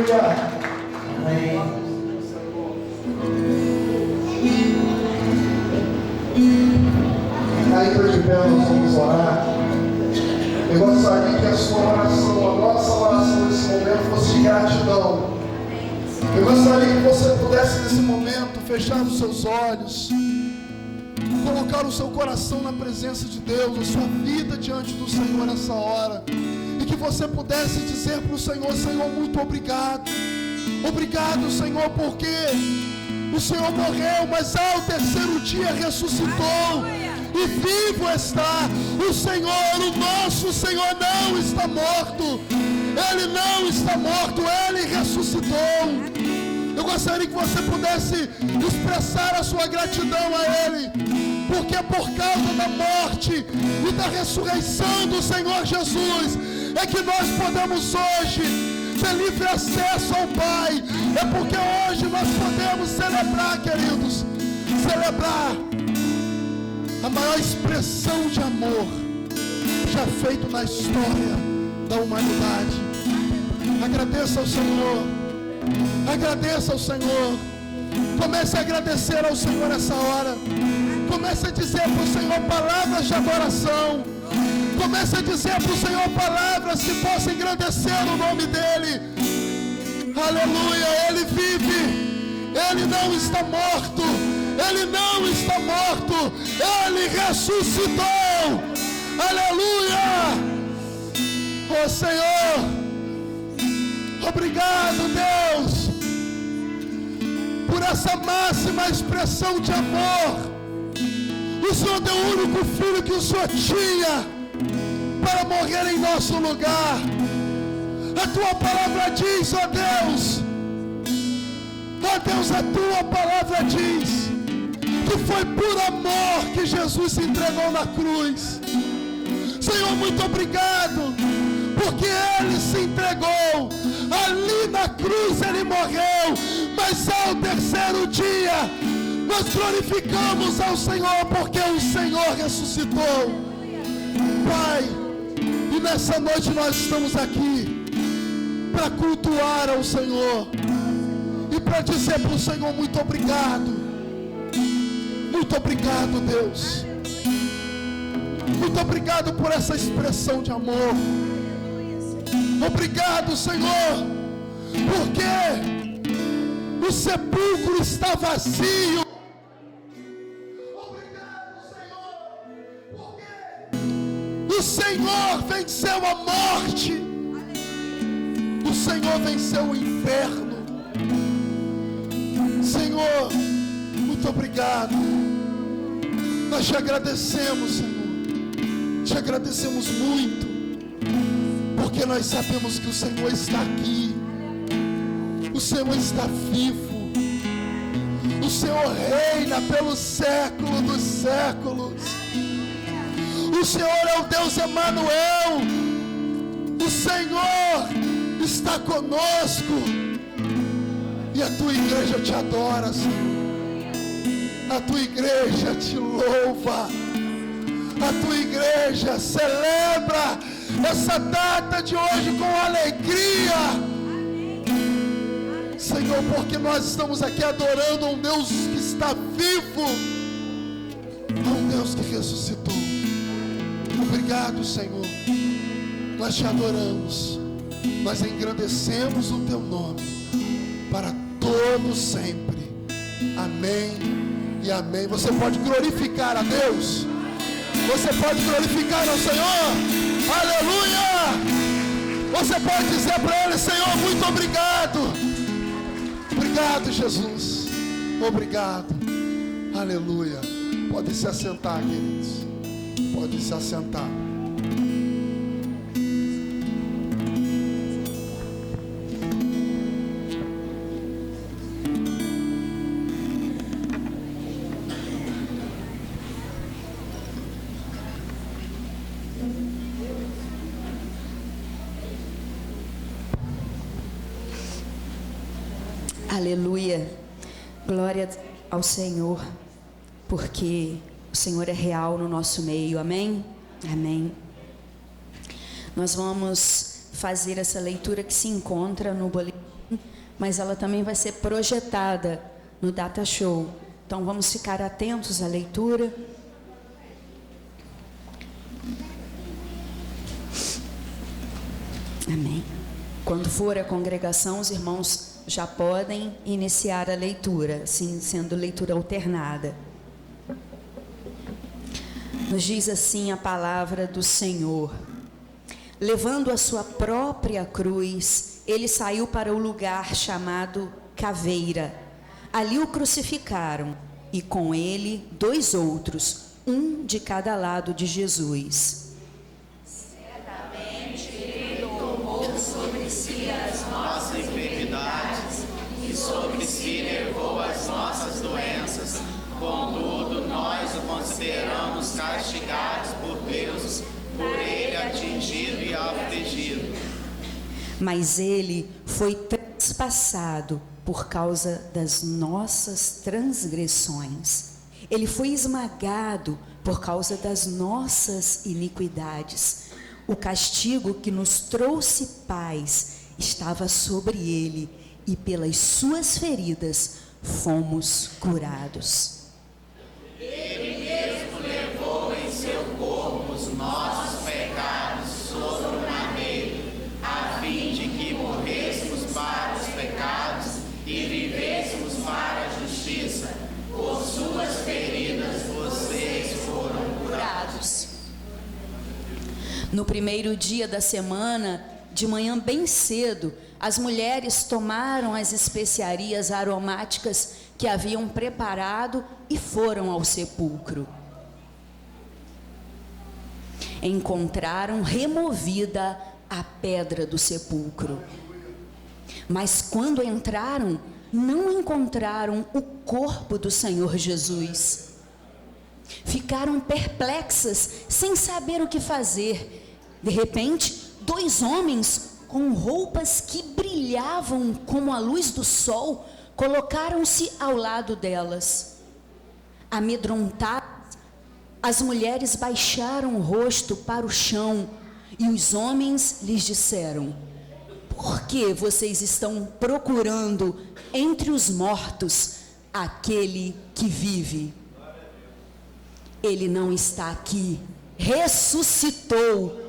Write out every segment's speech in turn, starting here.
Aleluia. Amém. Ainda de pé, nós vamos orar. Eu gostaria que a sua oração, a nossa oração nesse momento fosse de gratidão. Eu gostaria que você pudesse nesse momento fechar os seus olhos, colocar o seu coração na presença de Deus, a sua vida diante do Senhor nessa hora, e que você pudesse dizer para o Senhor: Senhor, muito obrigado. Obrigado, Senhor, porque o Senhor morreu, mas ao terceiro dia ressuscitou e vivo está. O Senhor, o nosso Senhor, não está morto. Ele não está morto, Ele ressuscitou. Eu gostaria que você pudesse expressar a sua gratidão a Ele, porque por causa da morte e da ressurreição do Senhor Jesus é que nós podemos hoje ter livre acesso ao Pai. É porque hoje nós podemos celebrar, queridos, celebrar a maior expressão de amor já feito na história da humanidade. Agradeça ao Senhor, agradeça ao Senhor. Comece a agradecer ao Senhor nessa hora. Comece a dizer para o Senhor palavras de adoração. Comece a dizer para o Senhor palavras que possam engrandecer o nome dEle. Aleluia, Ele vive, Ele não está morto, Ele não está morto, Ele ressuscitou. Aleluia. Oh Senhor, obrigado, Deus, por essa máxima expressão de amor. O Senhor deu o único filho que o Senhor tinha para morrer em nosso lugar. A tua palavra diz, ó Deus, a tua palavra diz que foi por amor que Jesus se entregou na cruz. Senhor, muito obrigado, porque Ele se entregou, ali na cruz Ele morreu, mas ao terceiro dia nós glorificamos ao Senhor, porque o Senhor ressuscitou. Pai, e nessa noite nós estamos aqui para cultuar ao Senhor e para dizer para o Senhor: muito obrigado. Muito obrigado, Deus. Muito obrigado por essa expressão de amor. Obrigado, Senhor, porque o sepulcro está vazio. Obrigado, Senhor, porque o Senhor venceu a morte. O Senhor venceu o inferno. Senhor, muito obrigado. Nós te agradecemos, Senhor. Te agradecemos muito, porque nós sabemos que o Senhor está aqui. O Senhor está vivo. O Senhor reina pelo século dos séculos. O Senhor é o Deus Emanuel. O Senhor está conosco. E a tua igreja te adora, Senhor. A tua igreja te louva. A tua igreja celebra essa data de hoje com alegria. Senhor, porque nós estamos aqui adorando a um Deus que está vivo, a um Deus que ressuscitou. Obrigado, Senhor. Nós te adoramos. Nós engrandecemos o teu nome para todo sempre. Amém e amém. Você pode glorificar a Deus. Você pode glorificar ao Senhor. Aleluia. Você pode dizer para Ele: Senhor, muito obrigado. Obrigado, Jesus. Obrigado. Aleluia. Pode se assentar, queridos. Pode se assentar. Aleluia, glória ao Senhor, porque o Senhor é real no nosso meio, amém? Amém. Nós vamos fazer essa leitura que se encontra no boletim mas ela também vai ser projetada no Data Show. Então vamos ficar atentos à leitura. Amém. Quando for a congregação, os irmãos já podem iniciar a leitura, assim sendo leitura alternada. Nos diz assim a palavra do Senhor: levando a sua própria cruz, ele saiu para o lugar chamado Caveira. Ali o crucificaram, e com ele 2 outros, um de cada lado de Jesus. Certamente ele tomou sobre si as nossas enfermidades e sobre si levou as nossas doenças. Contudo, nós o consideramos castigado por Deus, por ele atingido e afligido. Mas ele foi transpassado por causa das nossas transgressões. Ele foi esmagado por causa das nossas iniquidades. O castigo que nos trouxe paz estava sobre ele, e pelas suas feridas fomos curados. Ele mesmo levou em seu corpo os nossos pecados sobre o madeiro, a fim de que morrêssemos para os pecados e vivêssemos para a justiça. Por suas feridas vocês foram curados. No primeiro dia da semana, de manhã bem cedo, as mulheres tomaram as especiarias aromáticas que haviam preparado e foram ao sepulcro. Encontraram removida a pedra do sepulcro. Mas quando entraram, não encontraram o corpo do Senhor Jesus. Ficaram perplexas, sem saber o que fazer. De repente, 2 homens com roupas que brilhavam como a luz do sol colocaram-se ao lado delas. Amedrontadas, as mulheres baixaram o rosto para o chão e os homens lhes disseram: por que vocês estão procurando entre os mortos aquele que vive? Ele não está aqui, ressuscitou.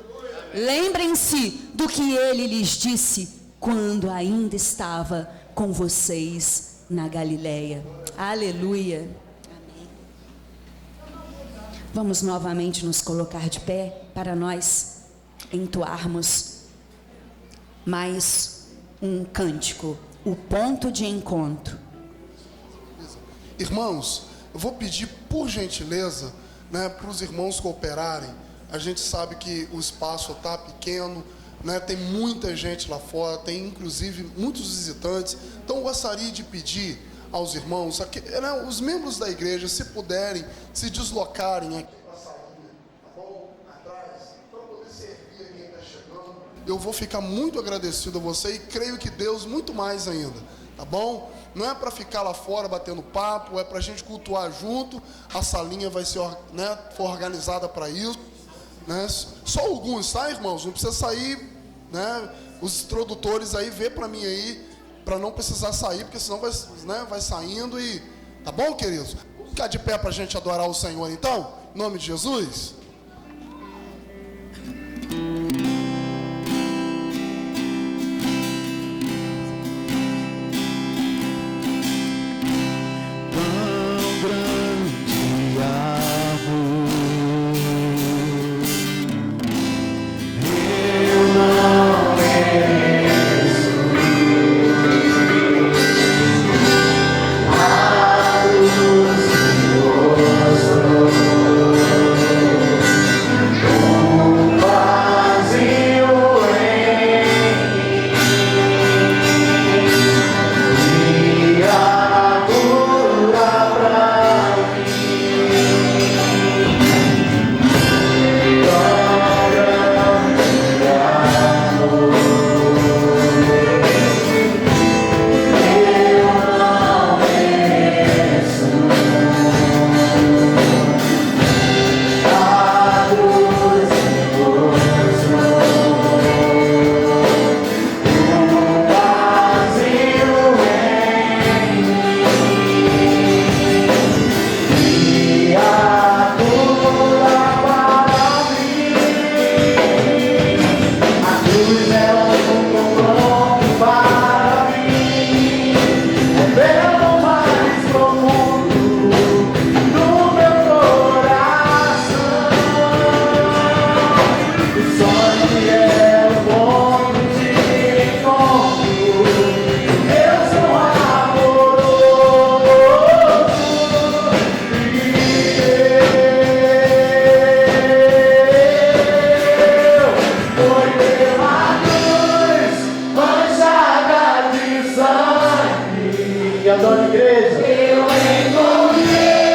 Lembrem-se do que ele lhes disse quando ainda estava com vocês na Galileia. Aleluia. Amém. Vamos novamente nos colocar de pé para nós entoarmos mais um cântico, o ponto de encontro. Irmãos, eu vou pedir por gentileza, para os irmãos cooperarem. A gente sabe que o espaço está pequeno, tem muita gente lá fora, tem inclusive muitos visitantes. Então eu gostaria de pedir aos irmãos, os membros da igreja, se puderem, se deslocarem aqui para a salinha, tá bom? Atrás, para poder servir quem está chegando. Eu vou ficar muito agradecido a você e creio que Deus muito mais ainda, tá bom? Não é para ficar lá fora batendo papo, é para a gente cultuar junto. A salinha vai ser foi organizada para isso. Só alguns, tá, irmãos? Não precisa sair, os introdutores aí, vê para mim aí, para não precisar sair, porque senão vai saindo e... Tá bom, queridos? Vamos ficar de pé para a gente adorar o Senhor, então? Em nome de Jesus. adora a igreja. Eu encontrei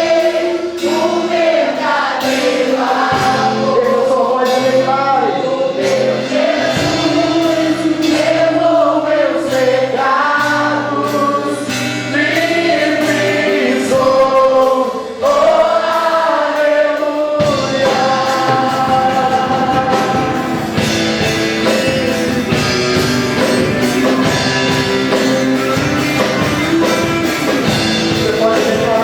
o verdadeiro amor. Erga sua voz e declare. Meu Jesus levou meus pecados, livre sou. Oh, aleluia. Você pode declarar.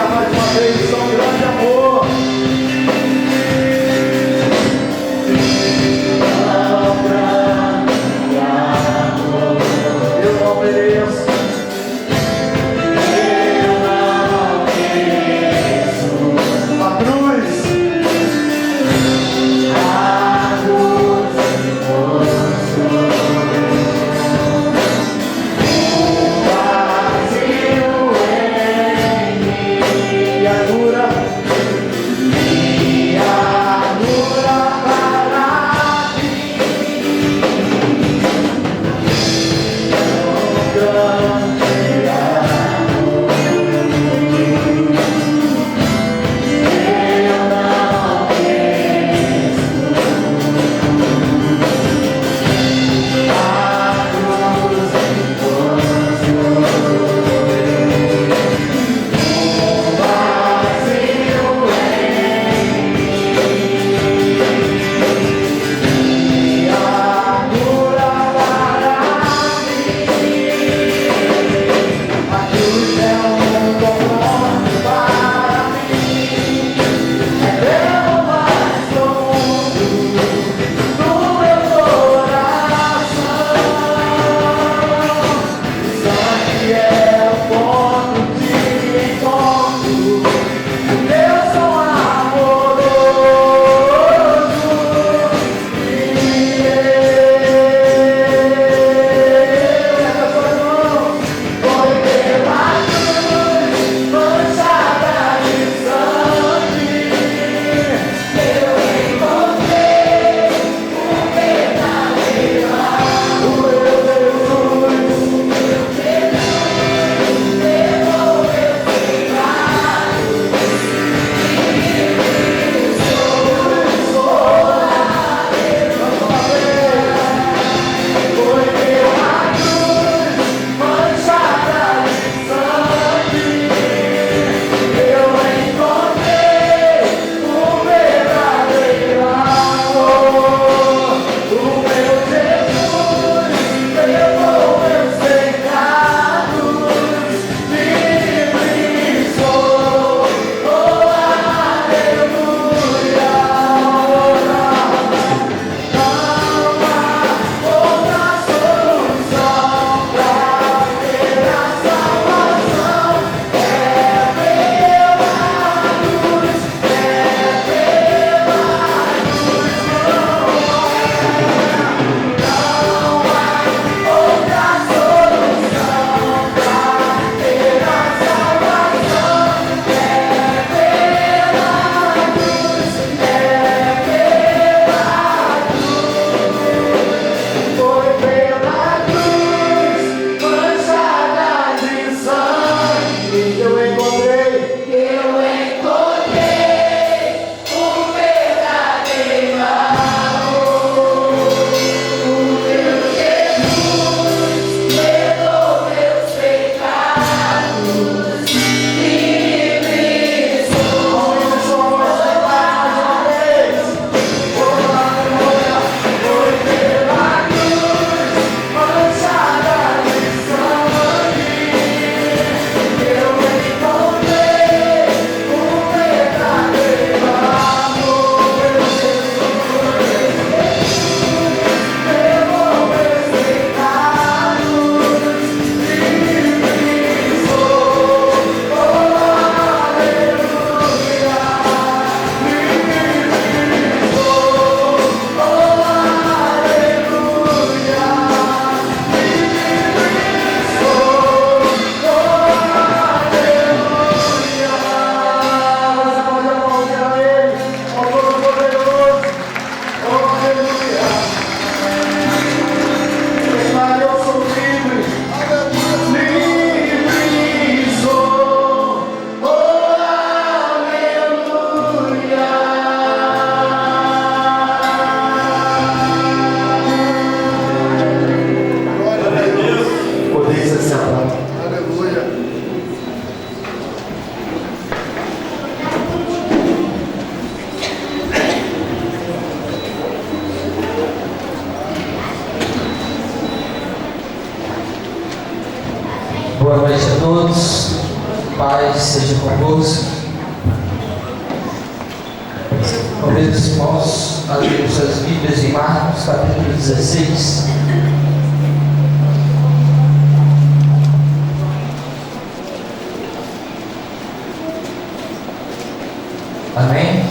Boa noite a todos, paz seja convosco. Convido os irmãos a ler suas Bíblias em Marcos, capítulo 16. Amém?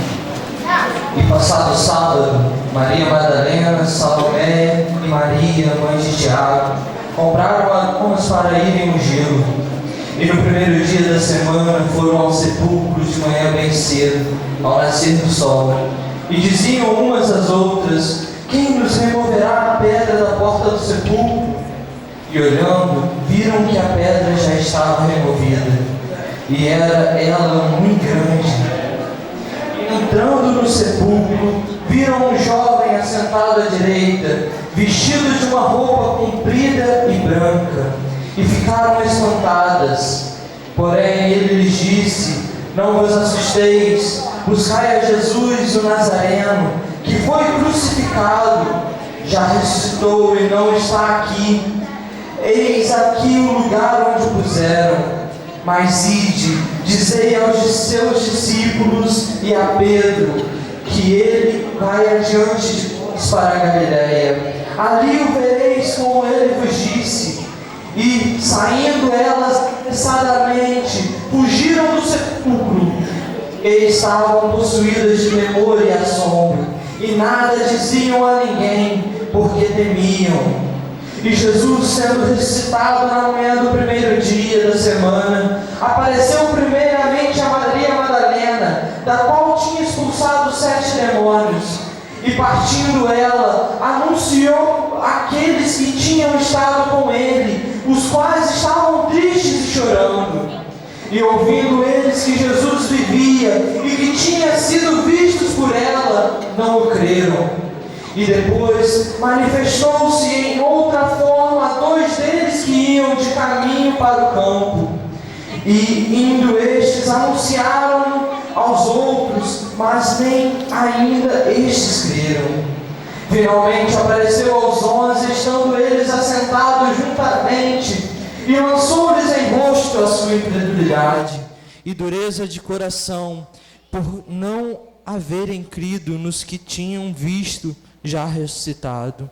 E passado o sábado, Maria Madalena, Salomé e Maria, mãe de Tiago, compraram alguns para irem ungí-lo. E no primeiro dia da semana foram ao sepulcro de manhã bem cedo, ao nascer do sol. E diziam umas às outras: quem nos removerá a pedra da porta do sepulcro? E olhando, viram que a pedra já estava removida, e era ela muito grande. Entrando no sepulcro, viram um jovem assentado à direita, vestido de uma roupa comprida e branca, e ficaram espantadas. Porém ele lhes disse: não vos assusteis, buscai a Jesus o Nazareno, que foi crucificado, já ressuscitou e não está aqui. Eis aqui o lugar onde o puseram. Mas ide, dizei aos seus discípulos e a Pedro, que ele vai adiante de nós para a Galiléia. Ali o vereis como ele vos disse. E, saindo elas apressadamente, fugiram do sepulcro. E estavam possuídas de temor e assombro, e nada diziam a ninguém, porque temiam. E Jesus, sendo ressuscitado na manhã do primeiro dia da semana, apareceu primeiramente a Maria Madalena, da qual tinha expulsado 7 demônios. E partindo ela, anunciou àqueles que tinham estado com ele, os quais estavam tristes e chorando. E ouvindo eles que Jesus vivia e que tinha sido vistos por ela, não o creram. E depois manifestou-se em outra forma a 2 deles que iam de caminho para o campo. E indo estes, anunciaram aos outros, mas nem ainda estes creram. Finalmente apareceu aos 11, estando eles assentados juntamente, e lançou-lhes em rosto a sua incredulidade e dureza de coração, por não haverem crido nos que tinham visto já ressuscitado.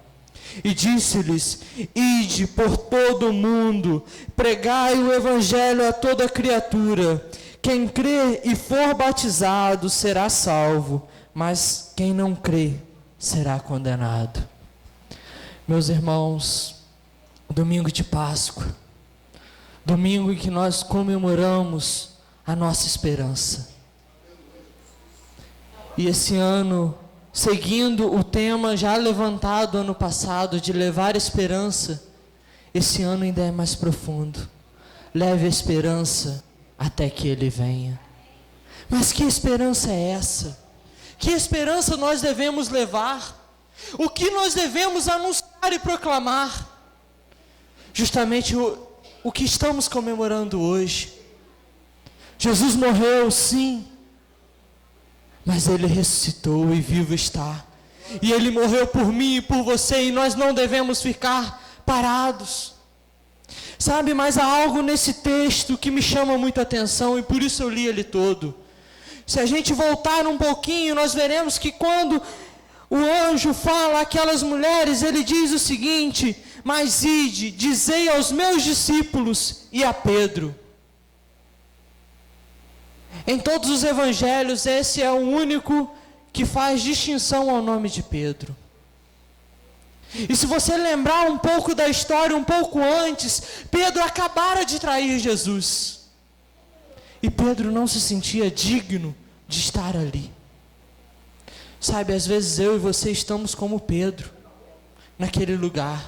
E disse-lhes: ide por todo o mundo, pregai o evangelho a toda criatura. Quem crê e for batizado será salvo, mas quem não crê será condenado. Meus irmãos, domingo de Páscoa, domingo em que nós comemoramos a nossa esperança. E esse ano, seguindo o tema já levantado ano passado de levar esperança, esse ano ainda é mais profundo. Leve a esperança até que Ele venha. Mas que esperança é essa? Que esperança nós devemos levar? O que nós devemos anunciar e proclamar? Justamente o que estamos comemorando hoje. Jesus morreu, sim, mas Ele ressuscitou e vivo está. E Ele morreu por mim e por você, e nós não devemos ficar parados. Sabe, mas há algo nesse texto que me chama muita atenção, e por isso eu li ele todo. Se a gente voltar um pouquinho, nós veremos que quando o anjo fala àquelas mulheres, ele diz o seguinte: mas ide, dizei aos meus discípulos e a Pedro. Em todos os evangelhos, esse é o único que faz distinção ao nome de Pedro. E se você lembrar um pouco da história, um pouco antes, Pedro acabara de trair Jesus. E Pedro não se sentia digno de estar ali. Sabe, às vezes eu e você estamos como Pedro, naquele lugar.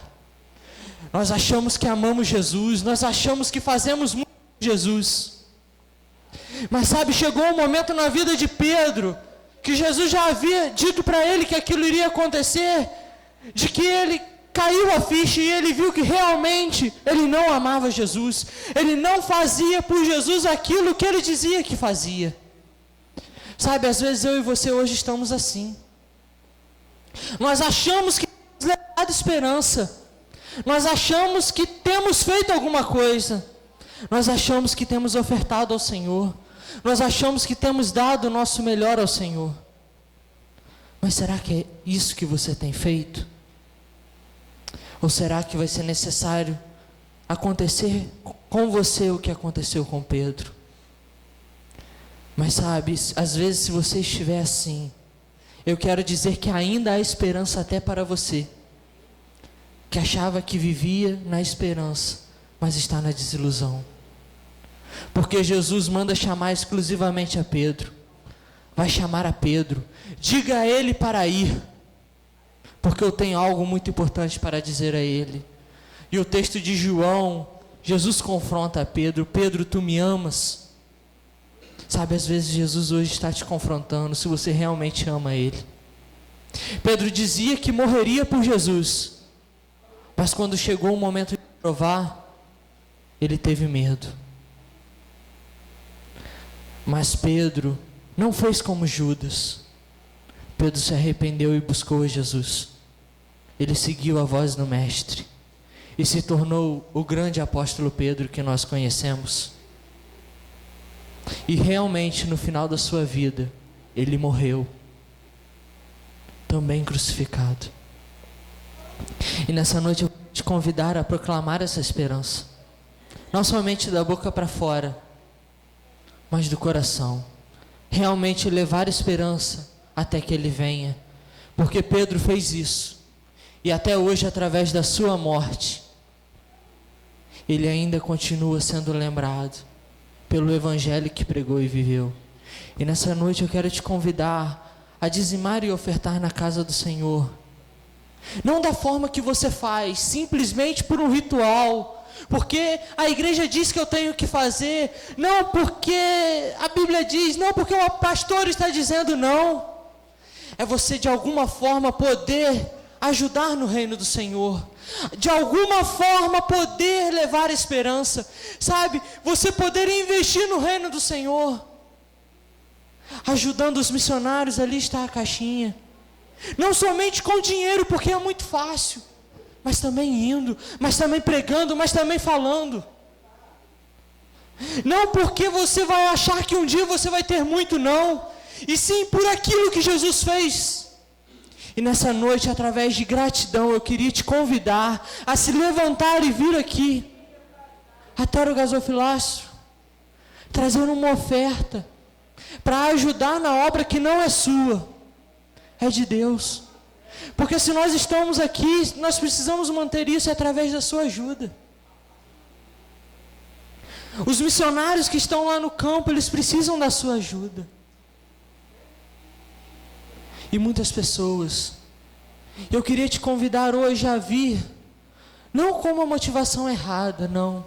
Nós achamos que amamos Jesus, nós achamos que fazemos muito por Jesus. Mas sabe, chegou um momento na vida de Pedro, que Jesus já havia dito para ele que aquilo iria acontecer, de que ele caiu a ficha e ele viu que realmente ele não amava Jesus, ele não fazia por Jesus aquilo que ele dizia que fazia. Sabe, às vezes eu e você hoje estamos assim. Nós achamos que temos levado esperança, nós achamos que temos feito alguma coisa, Nós achamos que temos ofertado ao Senhor. Nós achamos que temos dado o nosso melhor ao Senhor. Mas será que é isso que você tem feito? Ou será que vai ser necessário acontecer com você o que aconteceu com Pedro? Mas sabe, às vezes se você estiver assim, eu quero dizer que ainda há esperança até para você, que achava que vivia na esperança, mas está na desilusão. Porque Jesus manda chamar exclusivamente a Pedro. Vai chamar a Pedro, diga a ele para ir, porque eu tenho algo muito importante para dizer a ele. E o texto de João, Jesus confronta a Pedro: Pedro, tu me amas? Sabe, às vezes Jesus hoje está te confrontando se você realmente ama Ele. Pedro dizia que morreria por Jesus, mas quando chegou o momento de provar, ele teve medo. Mas Pedro não fez como Judas. Pedro se arrependeu e buscou Jesus. Ele seguiu a voz do Mestre e se tornou o grande apóstolo Pedro que nós conhecemos. E realmente no final da sua vida, ele morreu, também crucificado. E nessa noite eu vou te convidar a proclamar essa esperança, não somente da boca para fora, mas do coração. Realmente levar esperança até que Ele venha, porque Pedro fez isso, e até hoje, através da sua morte, ele ainda continua sendo lembrado pelo evangelho que pregou e viveu. E nessa noite eu quero te convidar a dizimar e ofertar na casa do Senhor, não da forma que você faz, simplesmente por um ritual, porque a igreja diz que eu tenho que fazer, não porque a Bíblia diz, não porque o pastor está dizendo, não. É você de alguma forma poder ajudar no reino do Senhor, de alguma forma poder levar esperança, sabe, você poder investir no reino do Senhor, ajudando os missionários. Ali está a caixinha, não somente com dinheiro, porque é muito fácil, mas também indo, mas também pregando, mas também falando. Não porque você vai achar que um dia você vai ter muito, não, e sim por aquilo que Jesus fez. E nessa noite, através de gratidão, eu queria te convidar a se levantar e vir aqui, até o gasofilácio, trazer uma oferta, para ajudar na obra que não é sua, é de Deus. Porque se nós estamos aqui, nós precisamos manter isso através da sua ajuda. Os missionários que estão lá no campo, eles precisam da sua ajuda. E muitas pessoas, eu queria te convidar hoje a vir, não com uma motivação errada, não,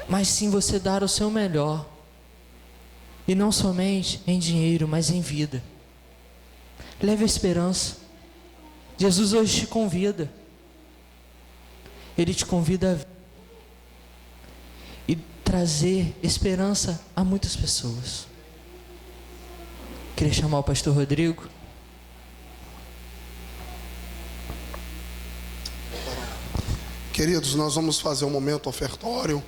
mas sim você dar o seu melhor, e não somente em dinheiro, mas em vida. Leve a esperança. Jesus hoje te convida, Ele te convida a vir e trazer esperança a muitas pessoas. Queria chamar o pastor Rodrigo. Queridos, nós vamos fazer um momento ofertório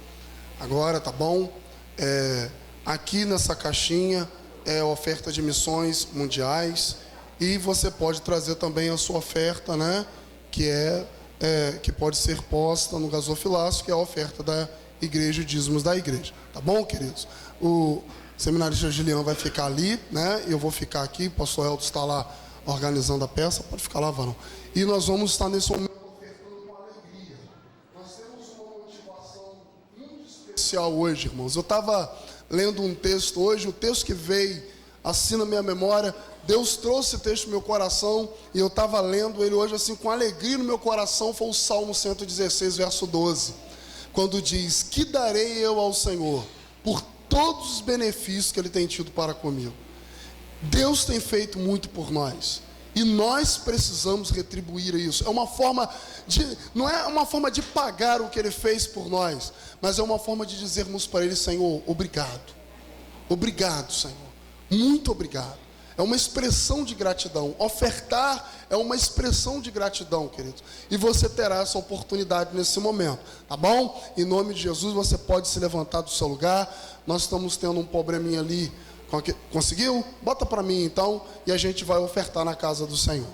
agora, tá bom? Aqui nessa caixinha é a oferta de missões mundiais, e você pode trazer também a sua oferta, né? Que pode ser posta no gasofilácio, que é a oferta da igreja, dízimos da igreja, tá bom, queridos? O seminarista Gilian vai ficar ali, né? Eu vou ficar aqui, o pastor Elton está lá organizando a peça, pode ficar lá, varão. E nós vamos estar nesse momento ofertando com alegria. Nós temos uma motivação muito especial hoje, irmãos. Eu estava lendo um texto hoje, o texto que veio assim na minha memória, Deus trouxe esse texto no meu coração, e eu estava lendo ele hoje assim com alegria no meu coração. Foi o Salmo 116, verso 12, quando diz: que darei eu ao Senhor por todos os benefícios que Ele tem tido para comigo. Deus tem feito muito por nós, e nós precisamos retribuir isso. É uma forma de, não é uma forma de pagar o que Ele fez por nós, mas é uma forma de dizermos para Ele: Senhor, obrigado. Obrigado, Senhor. Muito obrigado. É uma expressão de gratidão. Ofertar é uma expressão de gratidão, queridos. E você terá essa oportunidade nesse momento, tá bom? Em nome de Jesus, você pode se levantar do seu lugar. Nós estamos tendo um probleminha ali. Conseguiu? Bota para mim então, e a gente vai ofertar na casa do Senhor.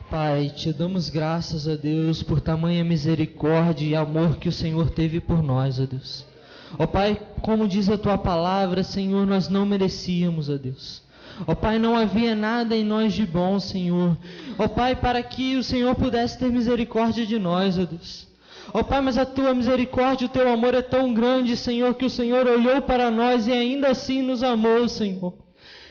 Pai, te damos graças, ó Deus, por tamanha misericórdia e amor que o Senhor teve por nós, ó Deus. Ó Pai, como diz a tua palavra, Senhor, nós não merecíamos, ó Deus. Ó Pai, não havia nada em nós de bom, Senhor. Ó Pai, para que o Senhor pudesse ter misericórdia de nós, ó Deus. Ó Pai, mas a tua misericórdia, o teu amor é tão grande, Senhor, que o Senhor olhou para nós e ainda assim nos amou, Senhor.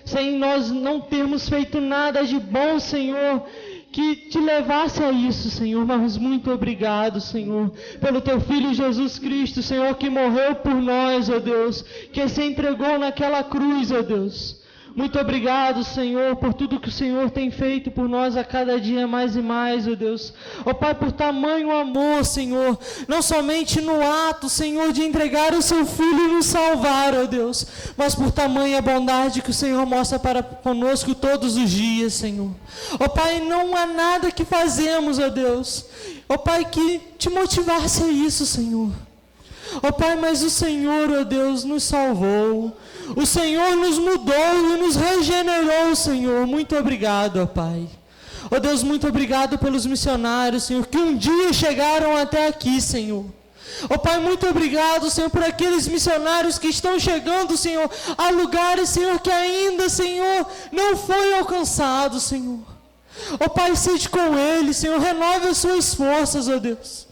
Sem nós não termos feito nada de bom, Senhor, que te levasse a isso, Senhor, mas muito obrigado, Senhor, pelo teu Filho Jesus Cristo, Senhor, que morreu por nós, ó Deus, que se entregou naquela cruz, ó Deus. Muito obrigado, Senhor, por tudo que o Senhor tem feito por nós a cada dia mais e mais, ó Deus. Ó Pai, por tamanho amor, Senhor, não somente no ato, Senhor, de entregar o seu Filho e nos salvar, ó Deus, mas por tamanha bondade que o Senhor mostra para conosco todos os dias, Senhor. Ó Pai, não há nada que fazemos, ó Deus, ó Pai, que te motivasse a isso, Senhor. Ó Pai, mas o Senhor, ó Deus, nos salvou. O Senhor nos mudou e nos regenerou, Senhor. Muito obrigado, ó Pai. Ó Deus, muito obrigado pelos missionários, Senhor, que um dia chegaram até aqui, Senhor. Ó Pai, muito obrigado, Senhor, por aqueles missionários que estão chegando, Senhor, a lugares, Senhor, que ainda, Senhor, não foi alcançado, Senhor. Ó Pai, seja com eles, Senhor, renove as suas forças, ó Deus.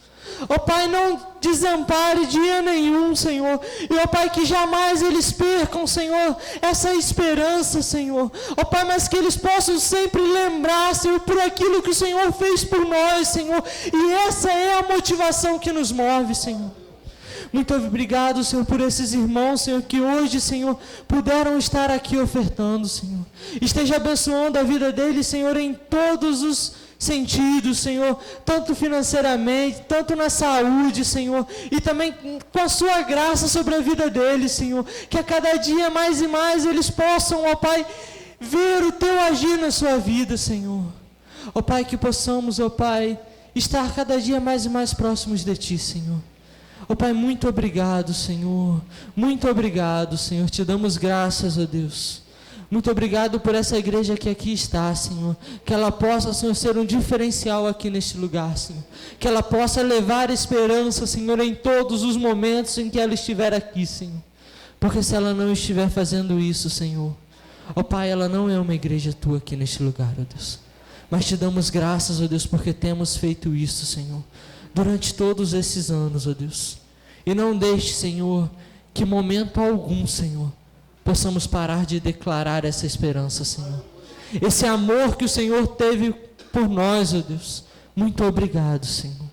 Ó Pai, não desampare dia nenhum, Senhor. E ó Pai, que jamais eles percam, Senhor, essa esperança, Senhor. Ó Pai, mas que eles possam sempre lembrar, Senhor, por aquilo que o Senhor fez por nós, Senhor. E essa é a motivação que nos move, Senhor. Muito obrigado, Senhor, por esses irmãos, Senhor, que hoje, Senhor, puderam estar aqui ofertando, Senhor. Esteja abençoando a vida deles, Senhor, em todos os sentido, Senhor, tanto financeiramente, tanto na saúde, Senhor, e também com a sua graça sobre a vida deles, Senhor, que a cada dia mais e mais eles possam, ó Pai, ver o teu agir na sua vida, Senhor. Ó Pai, que possamos, ó Pai, estar cada dia mais e mais próximos de Ti, Senhor. Ó Pai, muito obrigado, Senhor, muito obrigado, Senhor, te damos graças, ó Deus. Muito obrigado por essa igreja que aqui está, Senhor. Que ela possa, Senhor, ser um diferencial aqui neste lugar, Senhor. Que ela possa levar esperança, Senhor, em todos os momentos em que ela estiver aqui, Senhor. Porque se ela não estiver fazendo isso, Senhor, ó Pai, ela não é uma igreja Tua aqui neste lugar, ó Deus. Mas te damos graças, ó Deus, porque temos feito isso, Senhor, durante todos esses anos, ó Deus. E não deixe, Senhor, que momento algum, Senhor, possamos parar de declarar essa esperança, Senhor. Esse amor que o Senhor teve por nós, ó Deus. Muito obrigado, Senhor.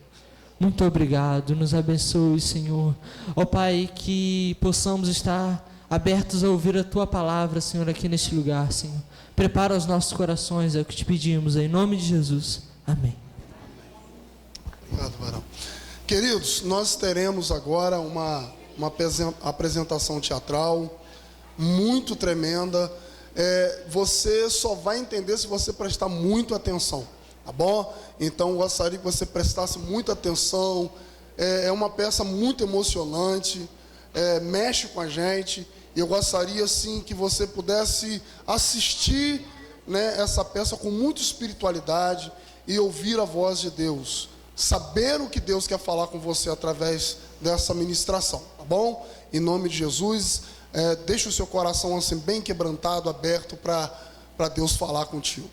Muito obrigado. Nos abençoe, Senhor. Ó Pai, que possamos estar abertos a ouvir a Tua palavra, Senhor, aqui neste lugar, Senhor. Prepara os nossos corações, é o que te pedimos, em nome de Jesus. Amém. Obrigado, varão. Queridos, nós teremos agora uma apresentação teatral muito tremenda. Você só vai entender se você prestar muito atenção, tá bom? Então gostaria que você prestasse muita atenção. É uma peça muito emocionante, mexe com a gente. Eu gostaria sim que você pudesse assistir, né, essa peça com muita espiritualidade e ouvir a voz de Deus, saber o que Deus quer falar com você através dessa ministração, tá bom? Em nome de Jesus. Deixa o seu coração assim bem quebrantado, aberto para Deus falar contigo.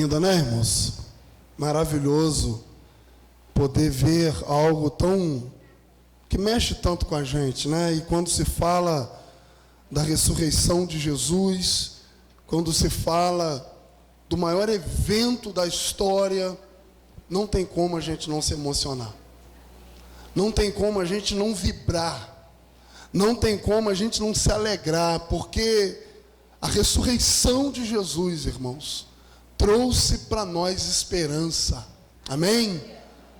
linda, né, irmãos? Maravilhoso poder ver algo tão que mexe tanto com a gente, né? E quando se fala da ressurreição de Jesus, quando se fala do maior evento da história, não tem como a gente não se emocionar. Não tem como a gente não vibrar. Não tem como a gente não se alegrar, porque a ressurreição de Jesus, irmãos, trouxe para nós esperança. Amém?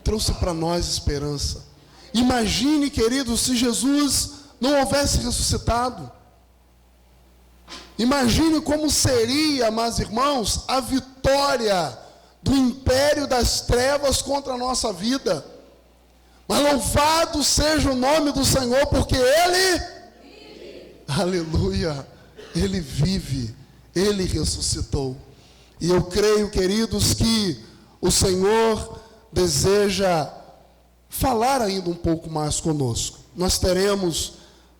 Trouxe para nós esperança. Imagine, queridos, se Jesus não houvesse ressuscitado. Imagine como seria, meus irmãos, a vitória do império das trevas contra a nossa vida. Mas louvado seja o nome do Senhor, porque Ele vive. Aleluia, Ele vive, Ele ressuscitou. E eu creio, queridos, que o Senhor deseja falar ainda um pouco mais conosco. Nós teremos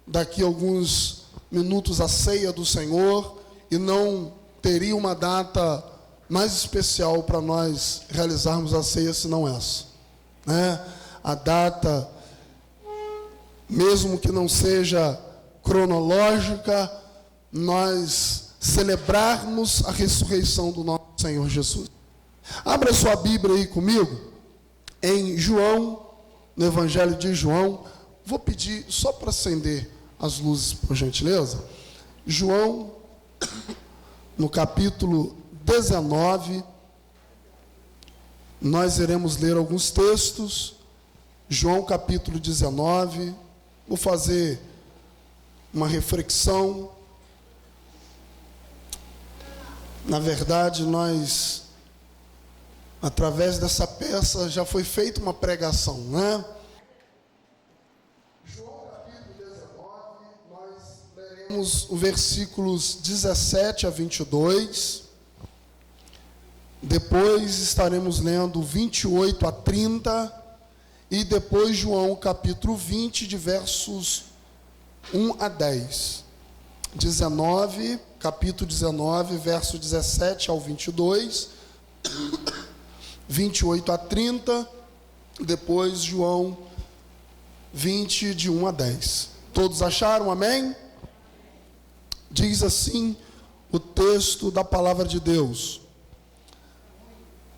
daqui a alguns minutos a ceia do Senhor, e não teria uma data mais especial para nós realizarmos a ceia senão essa, né? A data, mesmo que não seja cronológica, nós celebrarmos a ressurreição do nosso Senhor Jesus. Abra sua Bíblia aí comigo, em João, no Evangelho de João. Vou pedir só para acender as luzes, por gentileza. João, no capítulo 19, nós iremos ler alguns textos. João capítulo 19, vou fazer uma reflexão. Na verdade, nós, através dessa peça, já foi feita uma pregação, né? João capítulo 19, nós leremos os versículos 17 a 22. Depois estaremos lendo 28 a 30. E depois João capítulo 20, de versos 1 a 10. 19, capítulo 19, verso 17 ao 22. 28 a 30. Depois João 20, de 1 a 10. Todos acharam? Amém? Diz assim o texto da palavra de Deus.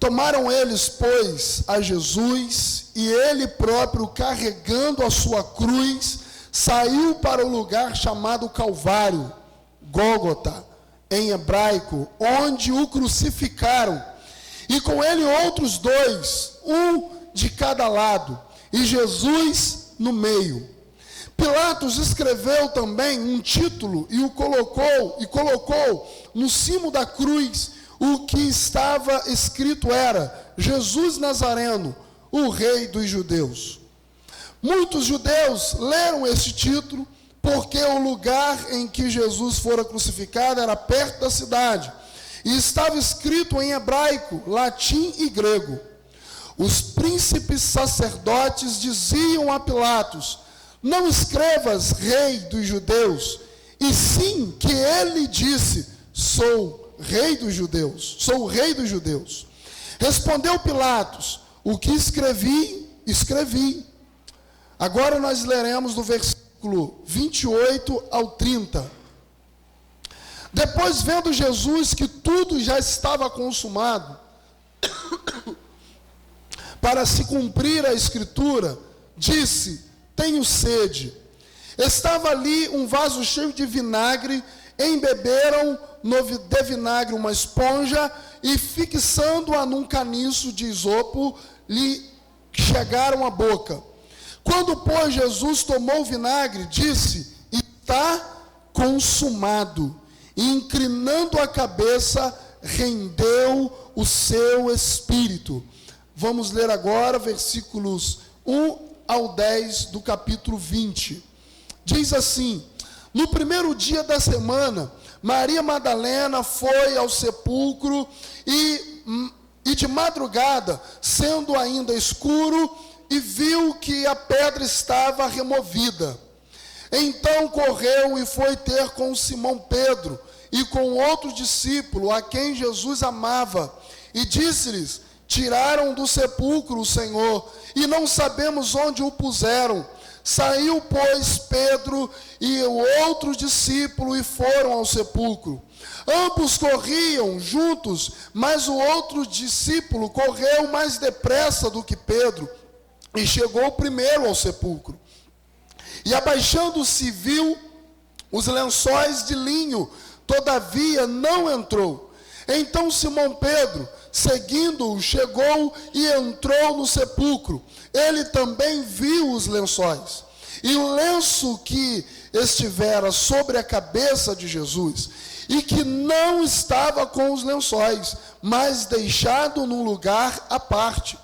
Tomaram eles, pois, a Jesus, e ele próprio, carregando a sua cruz, saiu para o lugar chamado Calvário, Gólgota, em hebraico, onde o crucificaram, e com ele outros dois, um de cada lado, e Jesus no meio. Pilatos escreveu também um título e colocou no cimo da cruz. O que estava escrito era: Jesus Nazareno, o Rei dos Judeus. Muitos judeus leram esse título porque o lugar em que Jesus fora crucificado era perto da cidade e estava escrito em hebraico, latim e grego. Os príncipes sacerdotes diziam a Pilatos: não escrevas Rei dos Judeus, e sim que ele disse: sou Rei dos Judeus, sou o Rei dos Judeus. Respondeu Pilatos: o que escrevi, escrevi. Agora nós leremos do versículo 28 ao 30. Depois, vendo Jesus que tudo já estava consumado, para se cumprir a escritura, disse: tenho sede. Estava ali um vaso cheio de vinagre, embeberam de vinagre uma esponja e, fixando-a num caniço de isopo, lhe chegaram à boca. Quando, pois, Jesus tomou o vinagre, disse: está consumado. E, inclinando a cabeça, rendeu o seu espírito. Vamos ler agora versículos 1 ao 10 do capítulo 20. Diz assim: no primeiro dia da semana, Maria Madalena foi ao sepulcro e de madrugada, sendo ainda escuro, e viu que a pedra estava removida. Então correu e foi ter com Simão Pedro e com outro discípulo, a quem Jesus amava, e disse-lhes: tiraram do sepulcro o Senhor, e não sabemos onde o puseram. Saiu, pois, Pedro e o outro discípulo e foram ao sepulcro. Ambos corriam juntos, mas o outro discípulo correu mais depressa do que Pedro e chegou primeiro ao sepulcro. E abaixando-se, viu os lençóis de linho, todavia não entrou. Então Simão Pedro, seguindo-o, chegou e entrou no sepulcro. Ele também viu os lençóis e o lenço que estivera sobre a cabeça de Jesus, e que não estava com os lençóis, mas deixado num lugar à parte.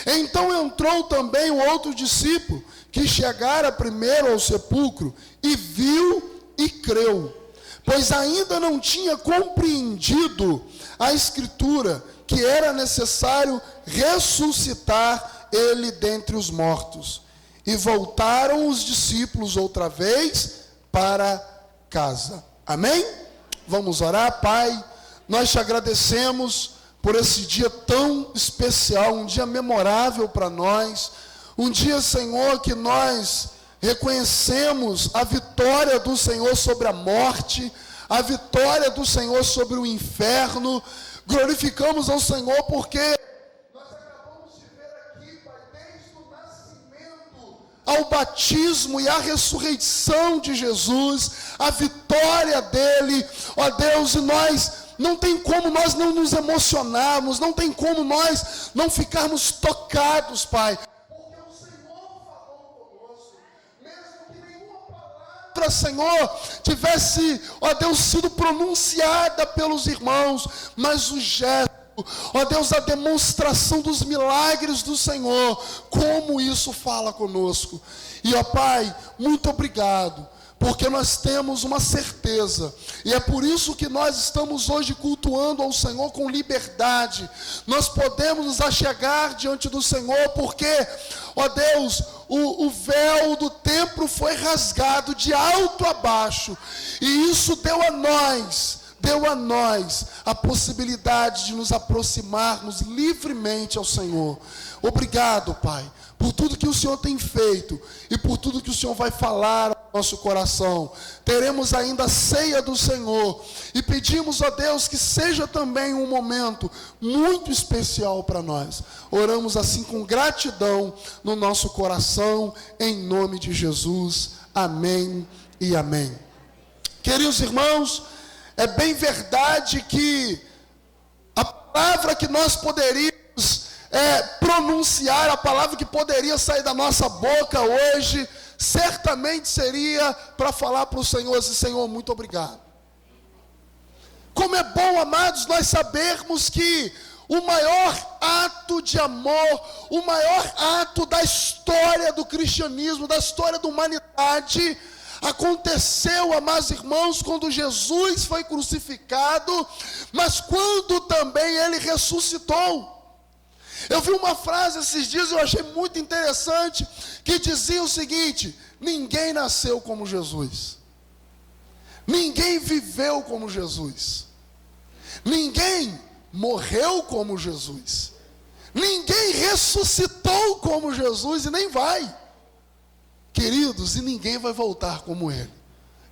Então entrou também o outro discípulo, que chegara primeiro ao sepulcro, e viu e creu, pois ainda não tinha compreendido a Escritura, que era necessário ressuscitar ele dentre os mortos. E voltaram os discípulos outra vez para casa. Amém? Vamos orar. Pai, nós te agradecemos por esse dia tão especial, um dia memorável para nós, um dia, Senhor, que nós reconhecemos a vitória do Senhor sobre a morte, a vitória do Senhor sobre o inferno. Glorificamos ao Senhor porque nós acabamos de ver aqui, Pai, desde o nascimento ao batismo e à ressurreição de Jesus, a vitória dele, ó Deus, e nós não tem como nós não nos emocionarmos, não tem como nós não ficarmos tocados, Pai, porque o Senhor falou conosco, mesmo que nenhuma palavra, Senhor, tivesse, ó Deus, sido pronunciada pelos irmãos, mas o gesto, ó Deus, a demonstração dos milagres do Senhor, como isso fala conosco. E ó Pai, muito obrigado, porque nós temos uma certeza, e é por isso que nós estamos hoje cultuando ao Senhor com liberdade. Nós podemos nos achegar diante do Senhor, porque, ó Deus, o véu do templo foi rasgado de alto a baixo, e isso deu a nós a possibilidade de nos aproximarmos livremente ao Senhor. Obrigado, Pai, por tudo que o Senhor tem feito e por tudo que o Senhor vai falar ao nosso coração. Teremos ainda a ceia do Senhor e pedimos a Deus que seja também um momento muito especial para nós. Oramos assim com gratidão no nosso coração, em nome de Jesus. Amém e amém. Queridos irmãos, é bem verdade que a palavra que nós poderíamos pronunciar, a palavra que poderia sair da nossa boca hoje, certamente seria para falar para o Senhor assim: Senhor, muito obrigado. Como é bom, amados, nós sabermos que o maior ato de amor, o maior ato da história do cristianismo, da história da humanidade, aconteceu, amados irmãos, quando Jesus foi crucificado, mas quando também ele ressuscitou. Eu vi uma frase esses dias, eu achei muito interessante, que dizia o seguinte: ninguém nasceu como Jesus, ninguém viveu como Jesus, ninguém morreu como Jesus, ninguém ressuscitou como Jesus e nem vai, queridos, e ninguém vai voltar como ele,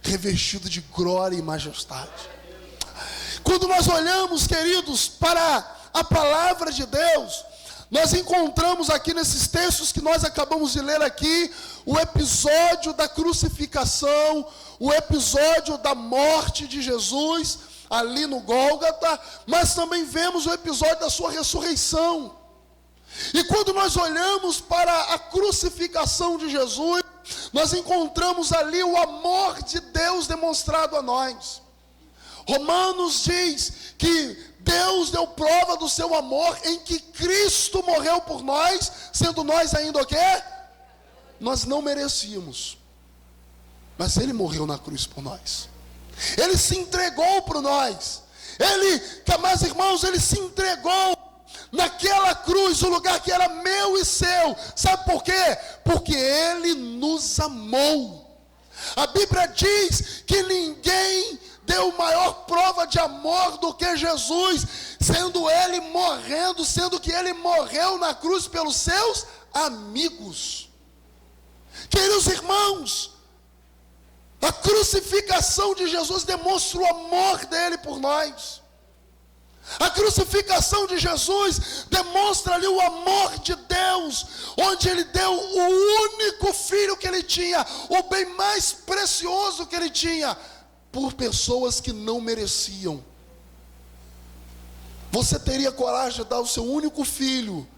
revestido de glória e majestade. Quando nós olhamos, queridos, para a palavra de Deus, nós encontramos aqui nesses textos que nós acabamos de ler aqui, o episódio da crucificação, o episódio da morte de Jesus, ali no Gólgota, mas também vemos o episódio da sua ressurreição. E quando nós olhamos para a crucificação de Jesus, nós encontramos ali o amor de Deus demonstrado a nós. Romanos diz que Deus deu prova do seu amor em que Cristo morreu por nós, sendo nós ainda o quê? Nós não merecíamos, mas Ele morreu na cruz por nós. Ele se entregou por nós. Ele, amados irmãos, Ele se entregou naquela cruz, o lugar que era meu e seu. Sabe por quê? Porque Ele nos amou. A Bíblia diz que ninguém deu maior prova de amor do que Jesus, sendo ele morrendo, sendo que ele morreu na cruz pelos seus amigos. Queridos irmãos, a crucificação de Jesus demonstra o amor dele por nós. A crucificação de Jesus demonstra ali o amor de Deus, onde ele deu o único filho que ele tinha, o bem mais precioso que ele tinha, por pessoas que não mereciam. Você teria coragem de dar o seu único filho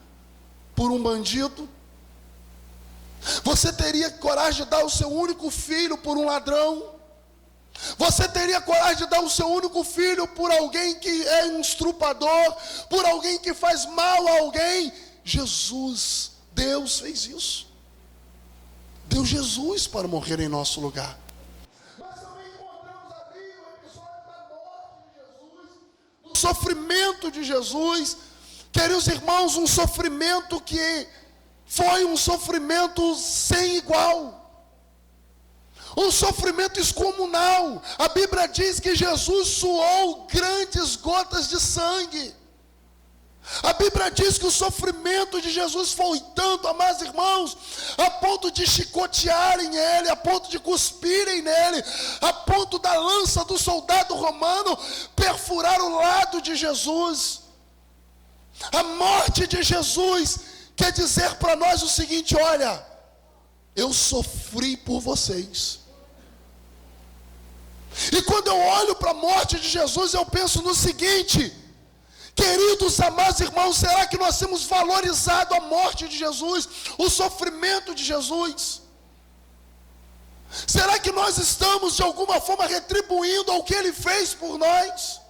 por um bandido? Você teria coragem de dar o seu único filho por um ladrão? Você teria coragem de dar o seu único filho por alguém que é um estrupador, por alguém que faz mal a alguém? Jesus, Deus fez isso. Deu Jesus para morrer em nosso lugar. Nós também encontramos ali o episódio da morte de Jesus, do sofrimento de Jesus. Queridos irmãos, um sofrimento que foi um sofrimento sem igual. Um sofrimento excomunal. A Bíblia diz que Jesus suou grandes gotas de sangue. A Bíblia diz que o sofrimento de Jesus foi tanto, amados irmãos, a ponto de chicotearem ele, a ponto de cuspirem nele, a ponto da lança do soldado romano perfurar o lado de Jesus. A morte de Jesus quer dizer para nós o seguinte: olha, eu sofri por vocês. E quando eu olho para a morte de Jesus, eu penso no seguinte: queridos amados irmãos, será que nós temos valorizado a morte de Jesus, o sofrimento de Jesus? Será que nós estamos de alguma forma retribuindo ao que ele fez por nós?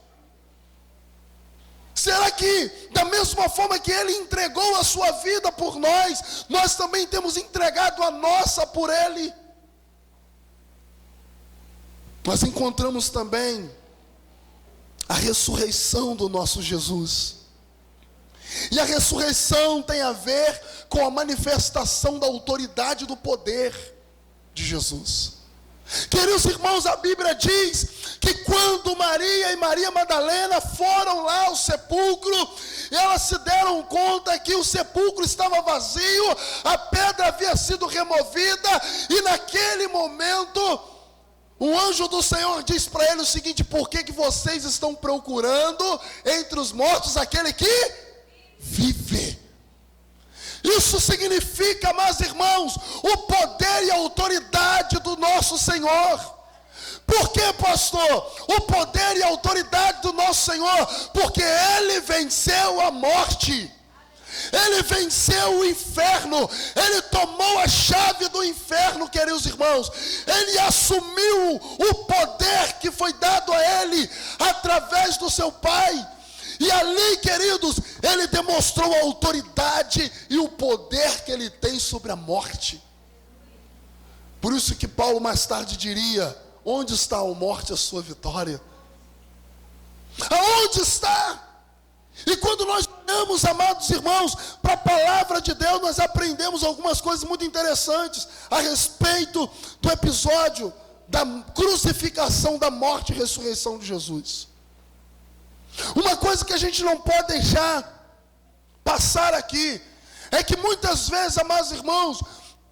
Será que da mesma forma que ele entregou a sua vida por nós, nós também temos entregado a nossa por ele? Nós encontramos também a ressurreição do nosso Jesus. E a ressurreição tem a ver com a manifestação da autoridade e do poder de Jesus. Queridos irmãos, a Bíblia diz que quando Maria e Maria Madalena foram lá ao sepulcro, elas se deram conta que o sepulcro estava vazio, a pedra havia sido removida, e naquele momento o anjo do Senhor diz para ele o seguinte: por que vocês estão procurando entre os mortos aquele que vive? Isso significa, amados irmãos, o poder e a autoridade do nosso Senhor. Por que, pastor? O poder e a autoridade do nosso Senhor, porque ele venceu a morte. Ele venceu o inferno. Ele tomou a chave do inferno, queridos irmãos. Ele assumiu o poder que foi dado a ele através do seu Pai. E ali, queridos, ele demonstrou a autoridade e o poder que ele tem sobre a morte. Por isso que Paulo mais tarde diria: onde está a morte, a sua vitória? Aonde está? E quando nós olhamos, amados irmãos, para a palavra de Deus, nós aprendemos algumas coisas muito interessantes a respeito do episódio da crucificação, da morte e ressurreição de Jesus. Uma coisa que a gente não pode deixar passar aqui é que muitas vezes, amados irmãos,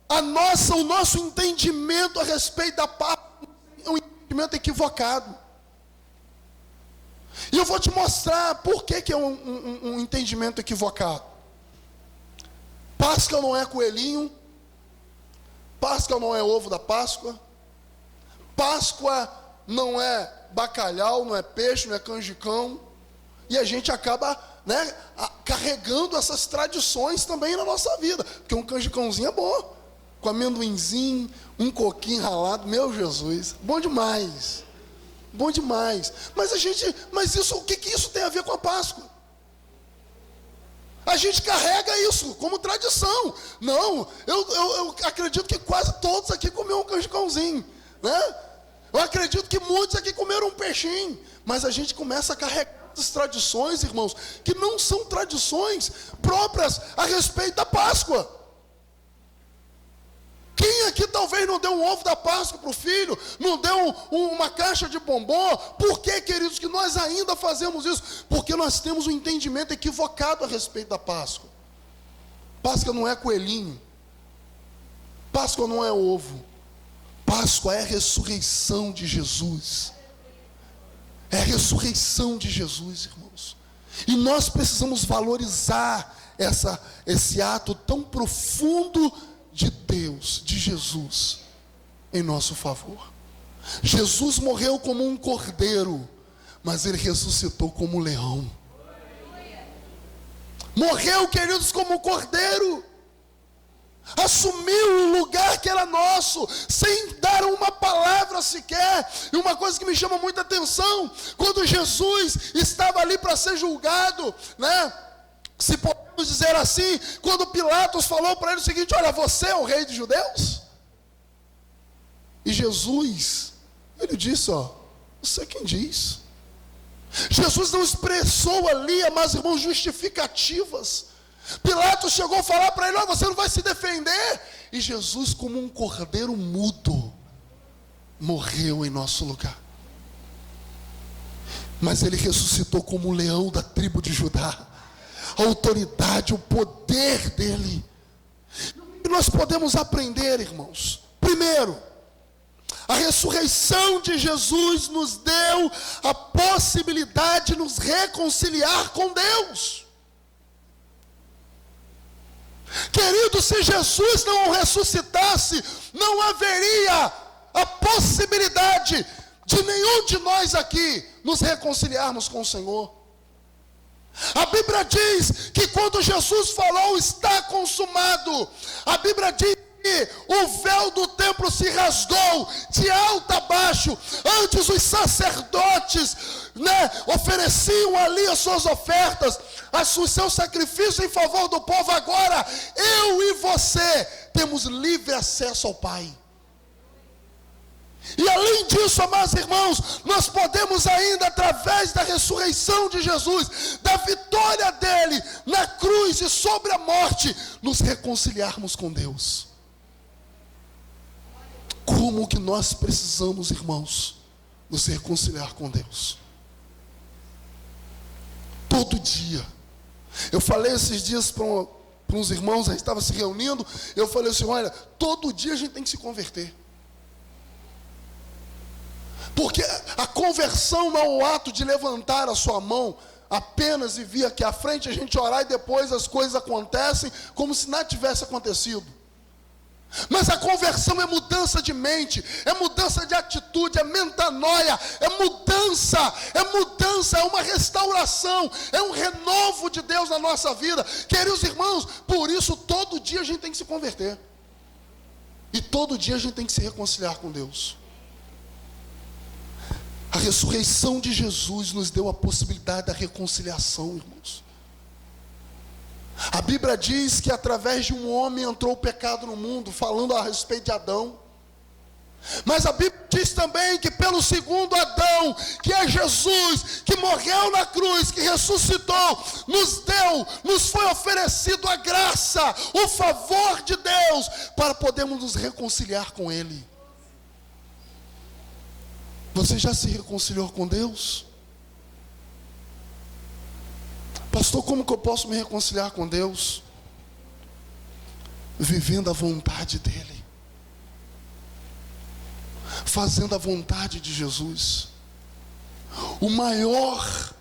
o nosso entendimento a respeito da Páscoa é um entendimento equivocado. E eu vou te mostrar por que é um entendimento equivocado. Páscoa não é coelhinho, Páscoa não é ovo da Páscoa, Páscoa não é bacalhau, não é peixe, não é canjicão. E a gente acaba, carregando essas tradições também na nossa vida. Porque um canjicãozinho é bom, com amendoinzinho, um coquinho ralado, meu Jesus, bom demais. Bom demais. Mas isso, o que isso tem a ver com a Páscoa? A gente carrega isso como tradição. Não, eu acredito que quase todos aqui comeram um canjicãozinho, né? Eu acredito que muitos aqui comeram um peixinho. Mas a gente começa a carregar as tradições, irmãos, que não são tradições próprias a respeito da Páscoa. Quem aqui talvez não deu um ovo da Páscoa para o filho, não deu uma caixa de bombom? Por que, queridos, que nós ainda fazemos isso? Porque nós temos um entendimento equivocado a respeito da Páscoa. Páscoa não é coelhinho, Páscoa não é ovo, Páscoa é a ressurreição de Jesus. É a ressurreição de Jesus, irmãos. E nós precisamos valorizar esse ato tão profundo de Deus, de Jesus, em nosso favor. Jesus morreu como um cordeiro, mas ele ressuscitou como um leão. Morreu, queridos, como um cordeiro. Assumiu o lugar que era nosso, sem dar uma palavra sequer. E uma coisa que me chama muita atenção, quando Jesus estava ali para ser julgado, né? Se podemos dizer assim, quando Pilatos falou para ele o seguinte: olha, você é o rei dos judeus? E Jesus, ele disse, ó, você quem diz? Jesus não expressou ali, amados irmãos, justificativas. Pilatos chegou a falar para ele: oh, você não vai se defender. E Jesus, como um cordeiro mudo, morreu em nosso lugar. Mas ele ressuscitou como um leão da tribo de Judá. A autoridade, o poder dele. E nós podemos aprender, irmãos. Primeiro, a ressurreição de Jesus nos deu a possibilidade de nos reconciliar com Deus. Querido, se Jesus não ressuscitasse, não haveria a possibilidade de nenhum de nós aqui nos reconciliarmos com o Senhor. A Bíblia diz que quando Jesus falou está consumado, a Bíblia diz que o véu do templo se rasgou de alto a baixo. Antes os sacerdotes, ofereciam ali as suas ofertas, o seu sacrifício em favor do povo. Agora eu e você temos livre acesso ao Pai. E além disso, amados irmãos, nós podemos ainda, através da ressurreição de Jesus, da vitória dele na cruz e sobre a morte, nos reconciliarmos com Deus. Como que nós precisamos, irmãos, nos reconciliar com Deus? Todo dia. Eu falei esses dias para uns irmãos, a gente estava se reunindo, eu falei assim: olha, todo dia a gente tem que se converter. Porque a conversão não é o ato de levantar a sua mão apenas e vir aqui à frente, a gente orar e depois as coisas acontecem como se nada tivesse acontecido. Mas a conversão é mudança de mente, é mudança de atitude, é metanoia, é mudança, é uma restauração, é um renovo de Deus na nossa vida. Queridos irmãos, por isso todo dia a gente tem que se converter. E todo dia a gente tem que se reconciliar com Deus. A ressurreição de Jesus nos deu a possibilidade da reconciliação, irmãos. A Bíblia diz que através de um homem entrou o pecado no mundo, falando a respeito de Adão. Mas a Bíblia diz também que pelo segundo Adão, que é Jesus, que morreu na cruz, que ressuscitou, nos foi oferecido a graça, o favor de Deus, para podermos nos reconciliar com Ele. Você já se reconciliou com Deus? Pastor, como que eu posso me reconciliar com Deus? Vivendo a vontade dEle, fazendo a vontade de Jesus. O maior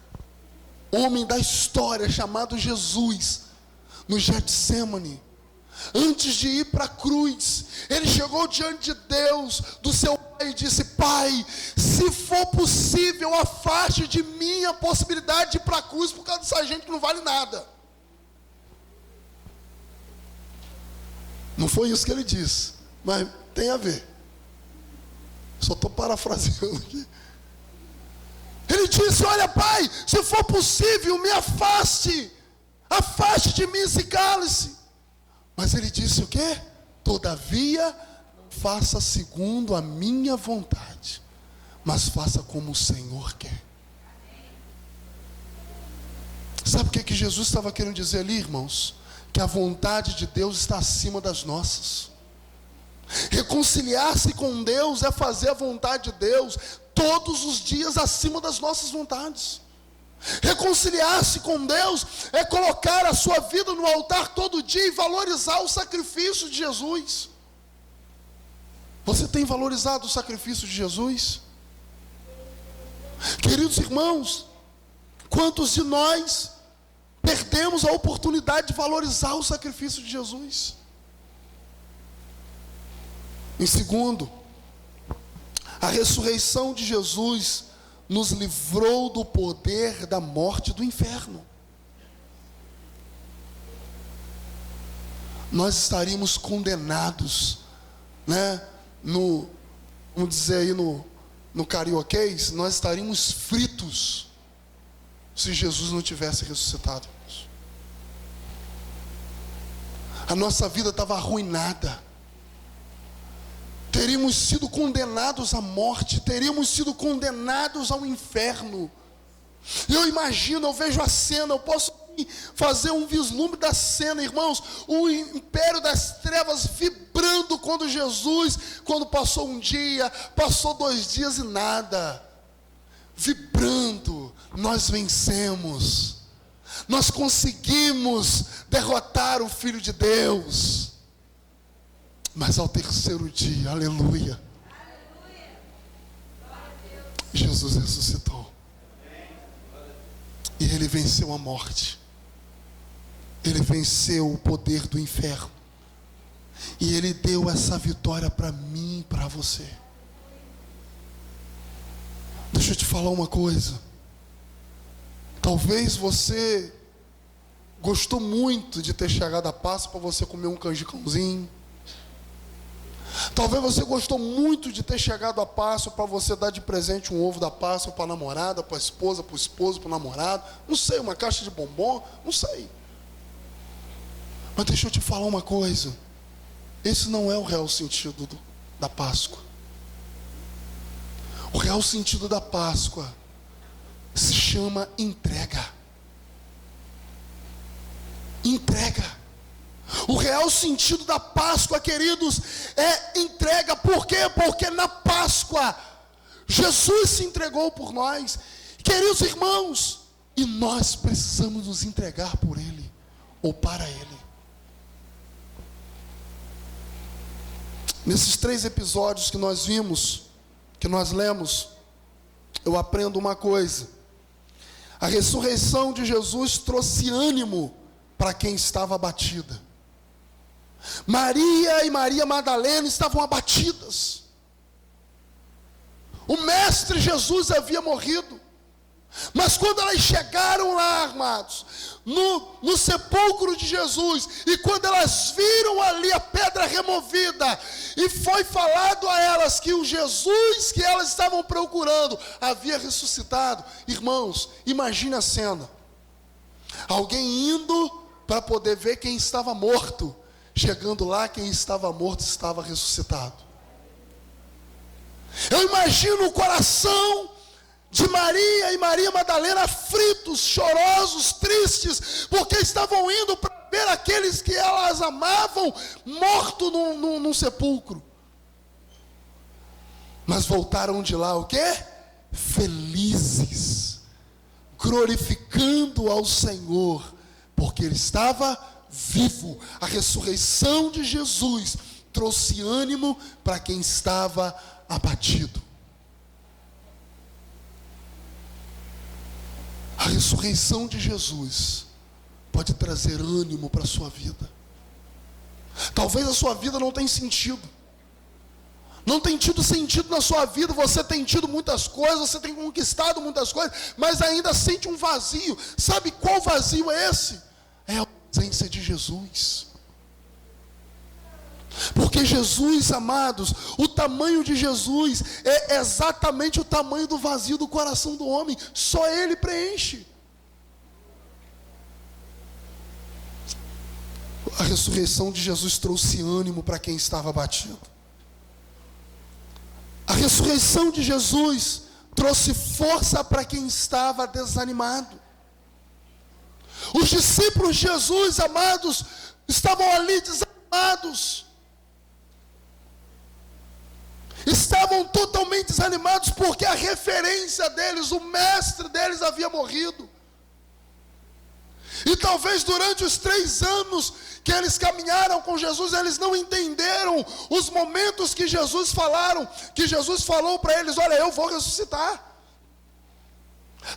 homem da história, chamado Jesus, no Getsemane, antes de ir para a cruz, ele chegou diante de Deus, do seu Pai, e disse: Pai, se for possível, afaste de mim a possibilidade de ir para a cruz por causa dessa gente que não vale nada. Não foi isso que ele disse, mas tem a ver. Só estou parafraseando aqui. Ele disse: olha, Pai, se for possível, me afaste de mim esse cálice. Mas ele disse o quê? Todavia, faça segundo a minha vontade, mas faça como o Senhor quer. Sabe o que Jesus estava querendo dizer ali, irmãos? Que a vontade de Deus está acima das nossas. Reconciliar-se com Deus é fazer a vontade de Deus todos os dias acima das nossas vontades. Reconciliar-se com Deus é colocar a sua vida no altar todo dia e valorizar o sacrifício de Jesus. Você tem valorizado o sacrifício de Jesus? Queridos irmãos, quantos de nós perdemos a oportunidade de valorizar o sacrifício de Jesus? Em segundo, a ressurreição de Jesus nos livrou do poder da morte e do inferno. Nós estaríamos condenados, né? Vamos dizer aí no carioquês, nós estaríamos fritos se Jesus não tivesse ressuscitado. A nossa vida estava arruinada. Teríamos sido condenados à morte, teríamos sido condenados ao inferno. Eu imagino, eu vejo a cena, eu posso fazer um vislumbre da cena, irmãos, o império das trevas vibrando quando passou um dia, passou 2 dias e nada, vibrando, nós vencemos, nós conseguimos derrotar o Filho de Deus. Mas ao terceiro dia, aleluia, Jesus ressuscitou. E Ele venceu a morte. Ele venceu o poder do inferno. E Ele deu essa vitória para mim e para você. Deixa eu te falar uma coisa. Talvez você gostou muito de ter chegado a Páscoa para você comer um canjicãozinho. Talvez você gostou muito de ter chegado a Páscoa para você dar de presente um ovo da Páscoa para a namorada, para a esposa, para o esposo, para o namorado. Não sei, uma caixa de bombom, não sei. Mas deixa eu te falar uma coisa. Esse não é o real sentido da Páscoa. O real sentido da Páscoa se chama entrega. Entrega. O real sentido da Páscoa, queridos, é entrega. Por quê? Porque na Páscoa Jesus se entregou por nós. Queridos irmãos, e nós precisamos nos entregar por Ele, ou para Ele. Nesses 3 episódios que nós vimos, que nós lemos, eu aprendo uma coisa. A ressurreição de Jesus trouxe ânimo para quem estava abatida. Maria e Maria Madalena estavam abatidas. O mestre Jesus havia morrido. Mas quando elas chegaram lá, amados, no sepulcro de Jesus, e quando elas viram ali a pedra removida, e foi falado a elas que o Jesus que elas estavam procurando havia ressuscitado, irmãos, imagine a cena. Alguém indo para poder ver quem estava morto. Chegando lá, quem estava morto estava ressuscitado. Eu imagino o coração de Maria e Maria Madalena aflitos, chorosos, tristes, porque estavam indo para ver aqueles que elas amavam morto num sepulcro. Mas voltaram de lá o quê? Felizes, glorificando ao Senhor, porque Ele estava vivo. A ressurreição de Jesus trouxe ânimo para quem estava abatido. A ressurreição de Jesus pode trazer ânimo para a sua vida. Talvez a sua vida não tenha sentido. Não tem tido sentido na sua vida. Você tem tido muitas coisas, você tem conquistado muitas coisas, mas ainda sente um vazio. Sabe qual vazio é esse? É a presença de Jesus. Porque Jesus, amados, o tamanho de Jesus é exatamente o tamanho do vazio do coração do homem. Só Ele preenche. A ressurreição de Jesus trouxe ânimo para quem estava abatido. A ressurreição de Jesus trouxe força para quem estava desanimado. Os discípulos de Jesus, amados, estavam ali desanimados. estavam totalmente desanimados, porque a referência deles, o mestre deles havia morrido. E talvez durante os 3 anos que eles caminharam com Jesus, eles não entenderam os momentos que Jesus falou para eles: olha, eu vou ressuscitar.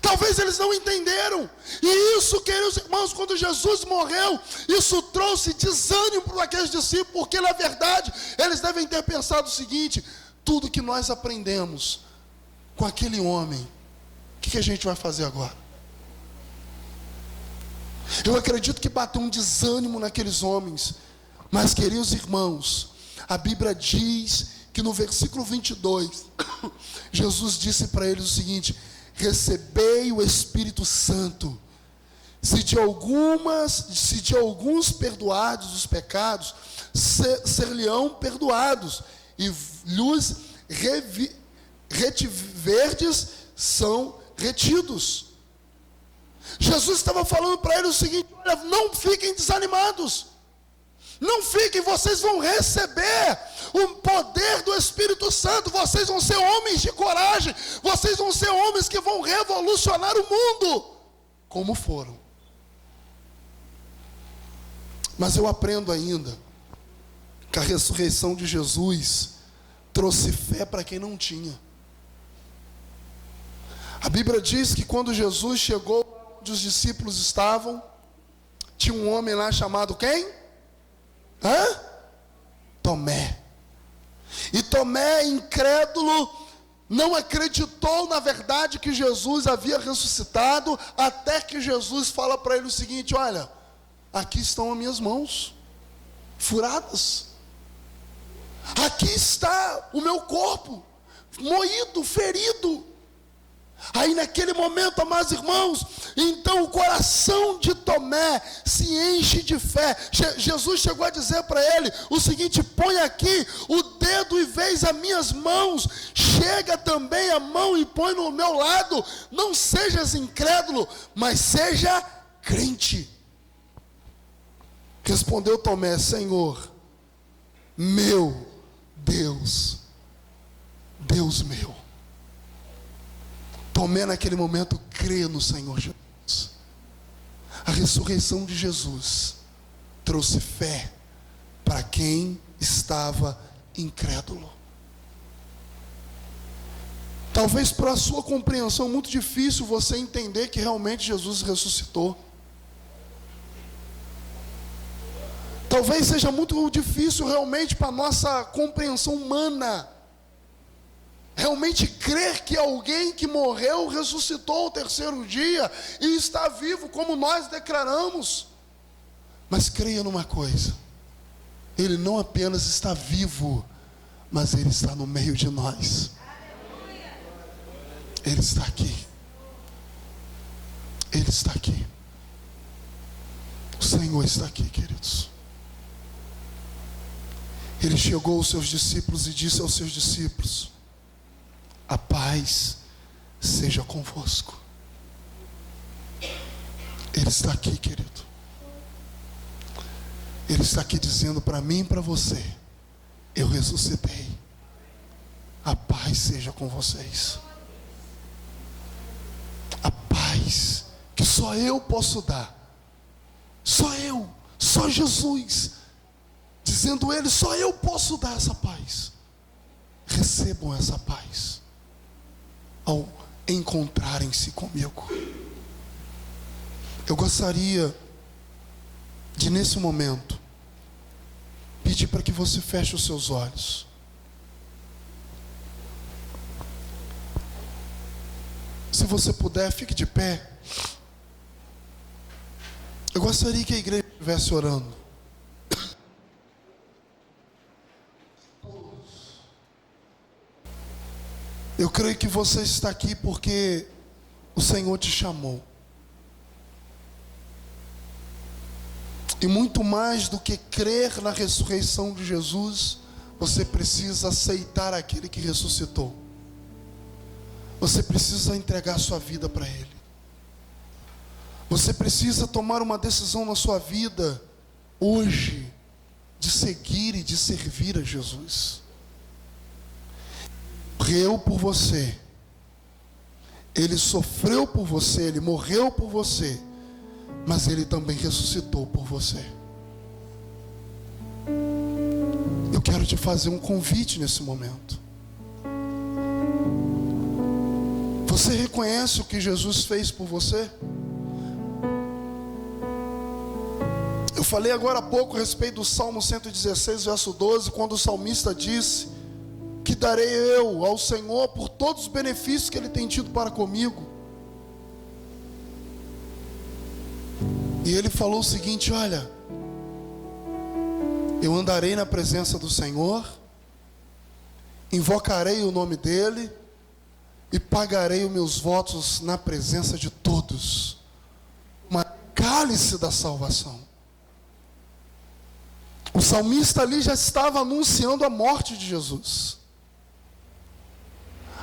Talvez eles não entenderam. E isso, queridos irmãos, quando Jesus morreu, isso trouxe desânimo para aqueles discípulos, porque na verdade eles devem ter pensado o seguinte: tudo que nós aprendemos com aquele homem, o que a gente vai fazer agora? Eu acredito que bateu um desânimo naqueles homens. Mas, queridos irmãos, a Bíblia diz que no versículo 22, Jesus disse para eles o seguinte: recebei o Espírito Santo. Se de alguns perdoados os pecados, ser-lhe-ão perdoados, e lhes retiverdes, são retidos. Jesus estava falando para eles o seguinte: olha, não fiquem desanimados, não fiquem, vocês vão receber o poder do Espírito Santo, vocês vão ser homens de coragem, vocês vão ser homens que vão revolucionar o mundo, como foram. Mas eu aprendo ainda que a ressurreição de Jesus trouxe fé para quem não tinha. A Bíblia diz que quando Jesus chegou onde os discípulos estavam, tinha um homem lá chamado quem? Tomé. E Tomé, incrédulo, não acreditou na verdade que Jesus havia ressuscitado, até que Jesus fala para ele o seguinte: olha, aqui estão as minhas mãos furadas, aqui está o meu corpo moído, ferido. Aí naquele momento, amados irmãos, então o coração de Tomé se enche de fé. Jesus chegou a dizer para ele o seguinte: põe aqui o dedo e vês as minhas mãos, chega também a mão e põe no meu lado, não sejas incrédulo, mas seja crente. Respondeu Tomé: Senhor, meu Deus, Deus meu. Tomé naquele momento crê no Senhor Jesus. A ressurreição de Jesus trouxe fé para quem estava incrédulo. Talvez para a sua compreensão muito difícil você entender que realmente Jesus ressuscitou. Talvez seja muito difícil realmente para a nossa compreensão humana realmente crer que alguém que morreu ressuscitou ao 3º dia e está vivo, como nós declaramos. Mas creia numa coisa: ele não apenas está vivo, mas ele está no meio de nós. Ele está aqui. Ele está aqui. O Senhor está aqui, queridos. Ele chegou aos seus discípulos e disse aos seus discípulos: a paz seja convosco. Ele está aqui, querido. Ele está aqui dizendo para mim e para você: eu ressuscitei. A paz seja com vocês. A paz que só eu posso dar. Só eu, só Jesus. Dizendo ele: só eu posso dar essa paz. Recebam essa paz ao encontrarem-se comigo. Eu gostaria de, nesse momento, pedir para que você feche os seus olhos. Se você puder, fique de pé. Eu gostaria que a igreja estivesse orando. Eu creio que você está aqui porque o Senhor te chamou. E muito mais do que crer na ressurreição de Jesus, você precisa aceitar aquele que ressuscitou. Você precisa entregar sua vida para Ele. Você precisa tomar uma decisão na sua vida hoje de seguir e de servir a Jesus. morreu por você. Ele sofreu por você, Ele morreu por você, mas Ele também ressuscitou por você. Eu quero te fazer um convite nesse momento. Você reconhece o que Jesus fez por você? Eu falei agora há pouco a respeito do Salmo 116, verso 12, quando o salmista disse: que darei eu ao Senhor por todos os benefícios que Ele tem tido para comigo. E ele falou o seguinte: olha, eu andarei na presença do Senhor, invocarei o nome dEle e pagarei os meus votos na presença de todos. Uma cálice da salvação. O salmista ali já estava anunciando a morte de Jesus.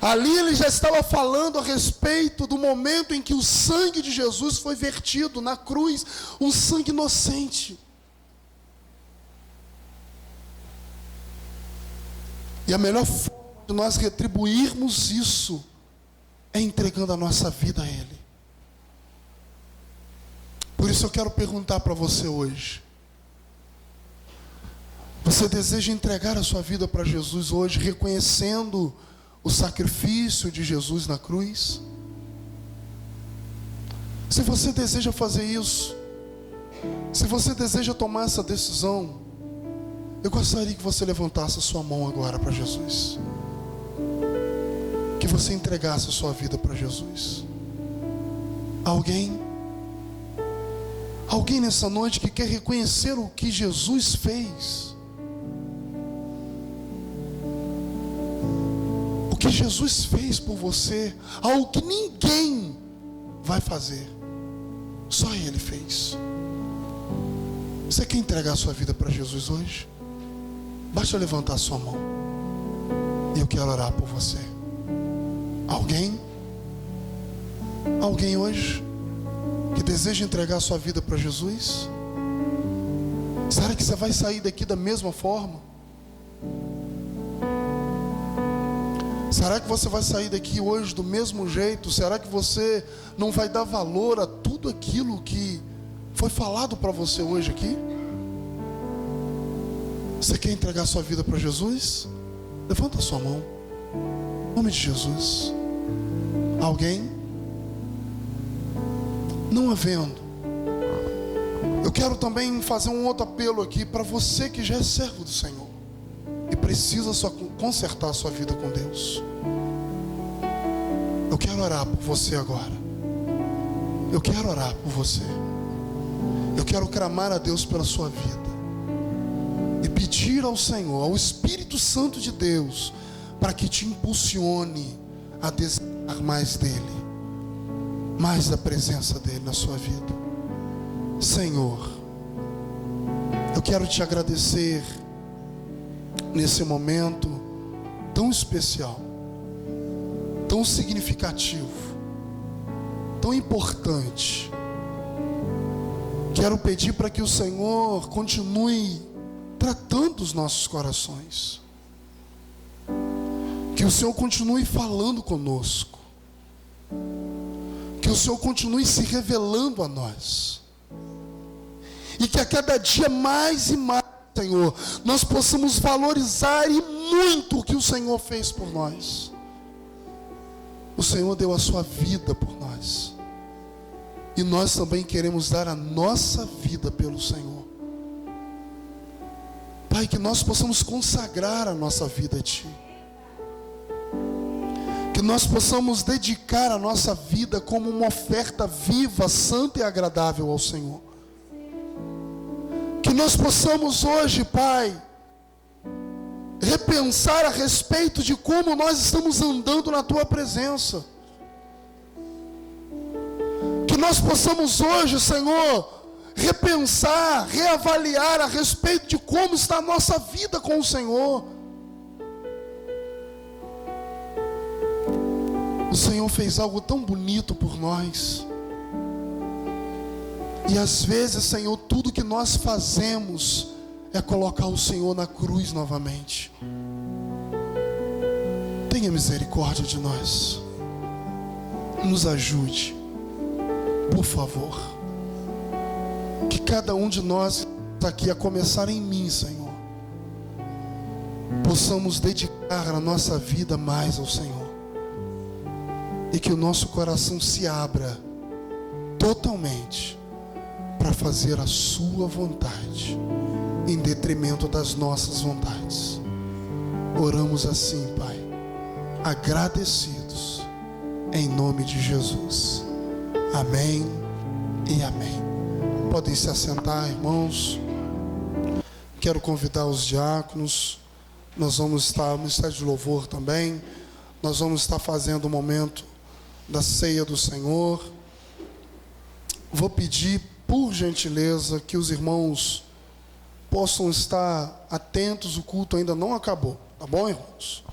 Ali ele já estava falando a respeito do momento em que o sangue de Jesus foi vertido na cruz, um sangue inocente. E a melhor forma de nós retribuirmos isso é entregando a nossa vida a Ele. Por isso eu quero perguntar para você hoje: você deseja entregar a sua vida para Jesus hoje, reconhecendo o sacrifício de Jesus na cruz? Se você deseja fazer isso, se você deseja tomar essa decisão, eu gostaria que você levantasse a sua mão agora para Jesus, que você entregasse a sua vida para Jesus. Alguém nessa noite que quer reconhecer o que Jesus fez, o que Jesus fez por você, algo que ninguém vai fazer, só Ele fez. Você quer entregar a sua vida para Jesus hoje? Basta levantar a sua mão e eu quero orar por você. Alguém hoje que deseja entregar a sua vida para Jesus? Será que você vai sair daqui da mesma forma? Será que você vai sair daqui hoje do mesmo jeito? Será que você não vai dar valor a tudo aquilo que foi falado para você hoje aqui? Você quer entregar sua vida para Jesus? Levanta a sua mão. Em nome de Jesus. Alguém? Não havendo, eu quero também fazer um outro apelo aqui para você que já é servo do Senhor e precisa só consertar a sua vida com Deus. Eu quero orar por você agora. Eu quero orar por você. Eu quero clamar a Deus pela sua vida e pedir ao Senhor, ao Espírito Santo de Deus, para que te impulsione a desejar mais dEle, mais da presença dEle na sua vida. Senhor, eu quero te agradecer nesse momento tão especial, tão significativo, tão importante. Quero pedir para que o Senhor continue tratando os nossos corações, que o Senhor continue falando conosco, que o Senhor continue se revelando a nós, e que a cada dia mais e mais, Senhor, nós possamos valorizar e muito o que o Senhor fez por nós. O Senhor deu a sua vida por nós, e nós também queremos dar a nossa vida pelo Senhor. Pai, que nós possamos consagrar a nossa vida a Ti, que nós possamos dedicar a nossa vida como uma oferta viva, santa e agradável ao Senhor. Que nós possamos hoje, Pai, repensar a respeito de como nós estamos andando na Tua presença. Que nós possamos hoje, Senhor, repensar, reavaliar a respeito de como está a nossa vida com o Senhor. O Senhor fez algo tão bonito por nós. E às vezes, Senhor, tudo que nós fazemos é colocar o Senhor na cruz novamente. tenha misericórdia de nós. Nos ajude, por favor. Que cada um de nós aqui, a começar em mim, Senhor, possamos dedicar a nossa vida mais ao Senhor. E que o nosso coração se abra totalmente para fazer a sua vontade, em detrimento das nossas vontades. Oramos assim, Pai, agradecidos, em nome de Jesus. Amém e amém. Podem se assentar, irmãos. Quero convidar os diáconos. Nós vamos estar, o Ministério de Louvor também, nós vamos estar fazendo o momento da ceia do Senhor. Vou pedir, por gentileza, que os irmãos possam estar atentos. O culto ainda não acabou, tá bom, irmãos?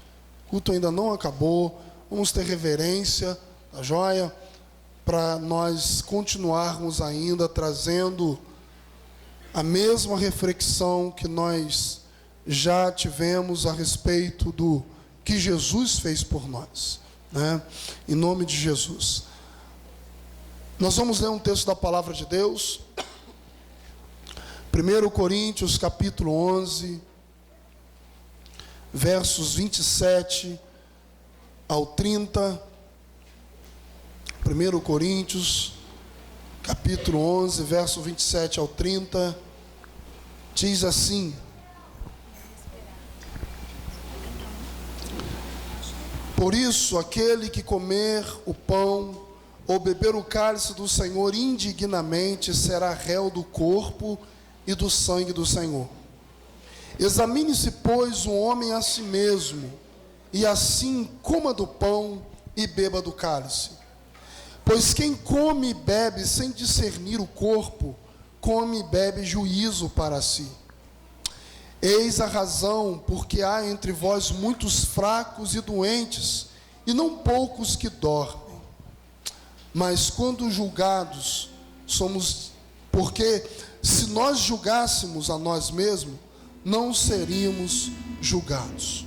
O culto ainda não acabou. Vamos ter reverência, tá joia? Para nós continuarmos ainda trazendo a mesma reflexão que nós já tivemos a respeito do que Jesus fez por nós, né? Em nome de Jesus. Nós vamos ler um texto da palavra de Deus, 1 Coríntios capítulo 11, versos 27 ao 30. 1 Coríntios capítulo 11, verso 27 ao 30, diz assim: por isso, aquele que comer o pão ou beber o cálice do Senhor indignamente será réu do corpo e do sangue do Senhor. Examine-se, pois, o homem a si mesmo, e assim coma do pão e beba do cálice. Pois quem come e bebe sem discernir o corpo, come e bebe juízo para si. Eis a razão porque há entre vós muitos fracos e doentes, e não poucos que dormem. Mas quando julgados somos, porque se nós julgássemos a nós mesmos, não seríamos julgados.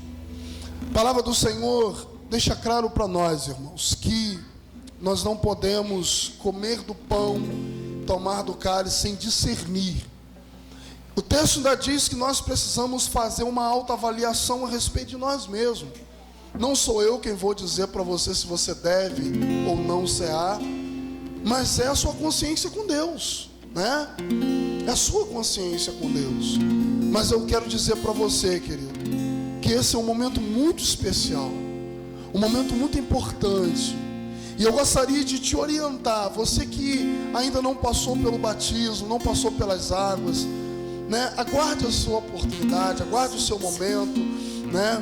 A palavra do Senhor deixa claro para nós, irmãos, que nós não podemos comer do pão, tomar do cálice sem discernir. O texto ainda diz que nós precisamos fazer uma autoavaliação a respeito de nós mesmos. Não sou eu quem vou dizer para você se você deve ou não cear, mas é a sua consciência com Deus, né? É a sua consciência com Deus. Mas eu quero dizer para você, querido, que esse é um momento muito especial, um momento muito importante. E eu gostaria de te orientar, você que ainda não passou pelo batismo, não passou pelas águas, né? Aguarde a sua oportunidade, aguarde o seu momento, né?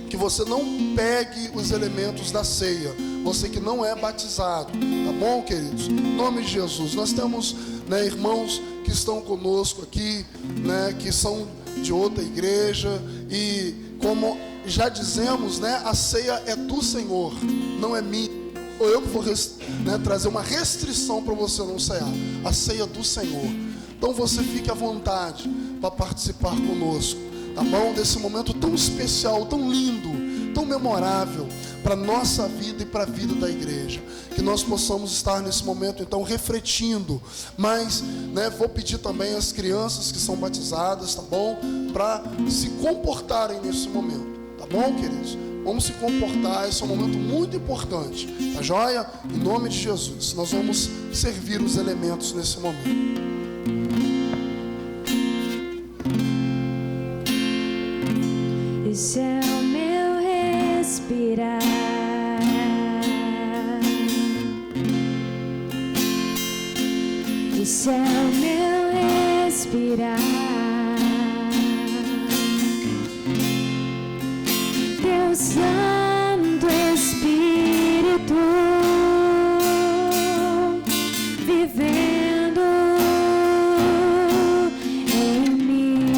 Que você não pegue os elementos da ceia, você que não é batizado, tá bom, queridos? Em nome de Jesus. Nós temos, né, irmãos que estão conosco aqui, né, que são de outra igreja, e como já dizemos, né, a ceia é do Senhor, não é minha, ou eu que vou trazer uma restrição para você não cear. A ceia é do Senhor. Então você fique à vontade para participar conosco, tá bom? Desse momento tão especial, tão lindo, tão memorável para a nossa vida e para a vida da igreja. Que nós possamos estar nesse momento então refletindo. Mas, né, vou pedir também às crianças que são batizadas, tá bom? Para se comportarem nesse momento, tá bom, queridos? Vamos se comportar, esse é um momento muito importante, tá joia? Em nome de Jesus, nós vamos servir os elementos nesse momento. Esse é o meu respirar, esse é o meu respirar. Deus Santo Espírito vivendo em mim,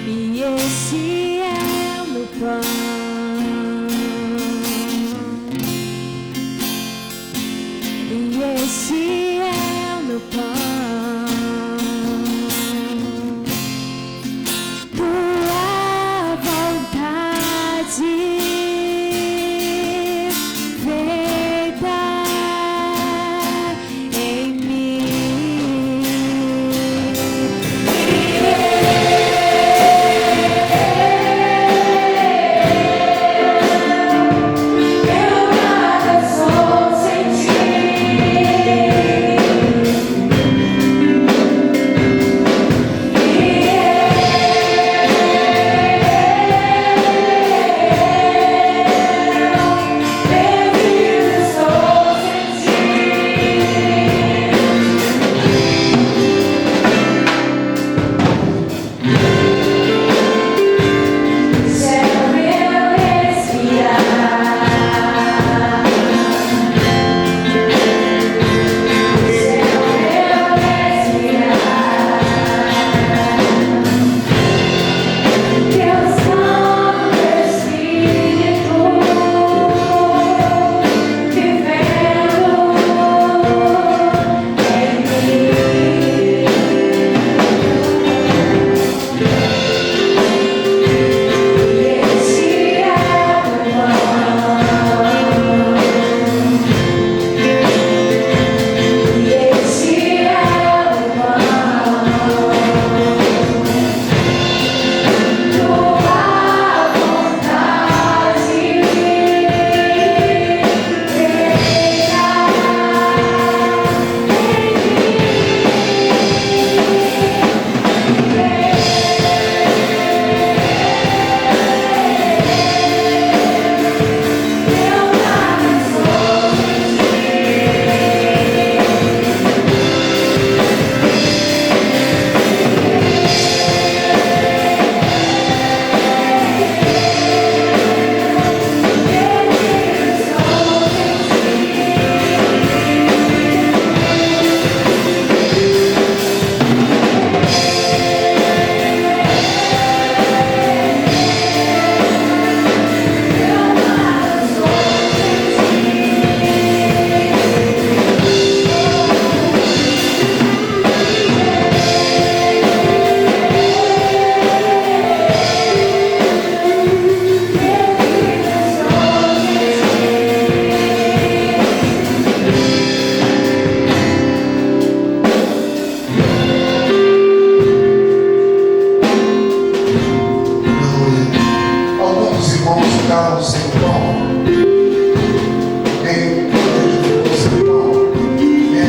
e esse é o meu pão, Alguns irmãos ficaram sem pão. Quem ficou sem pão? Quem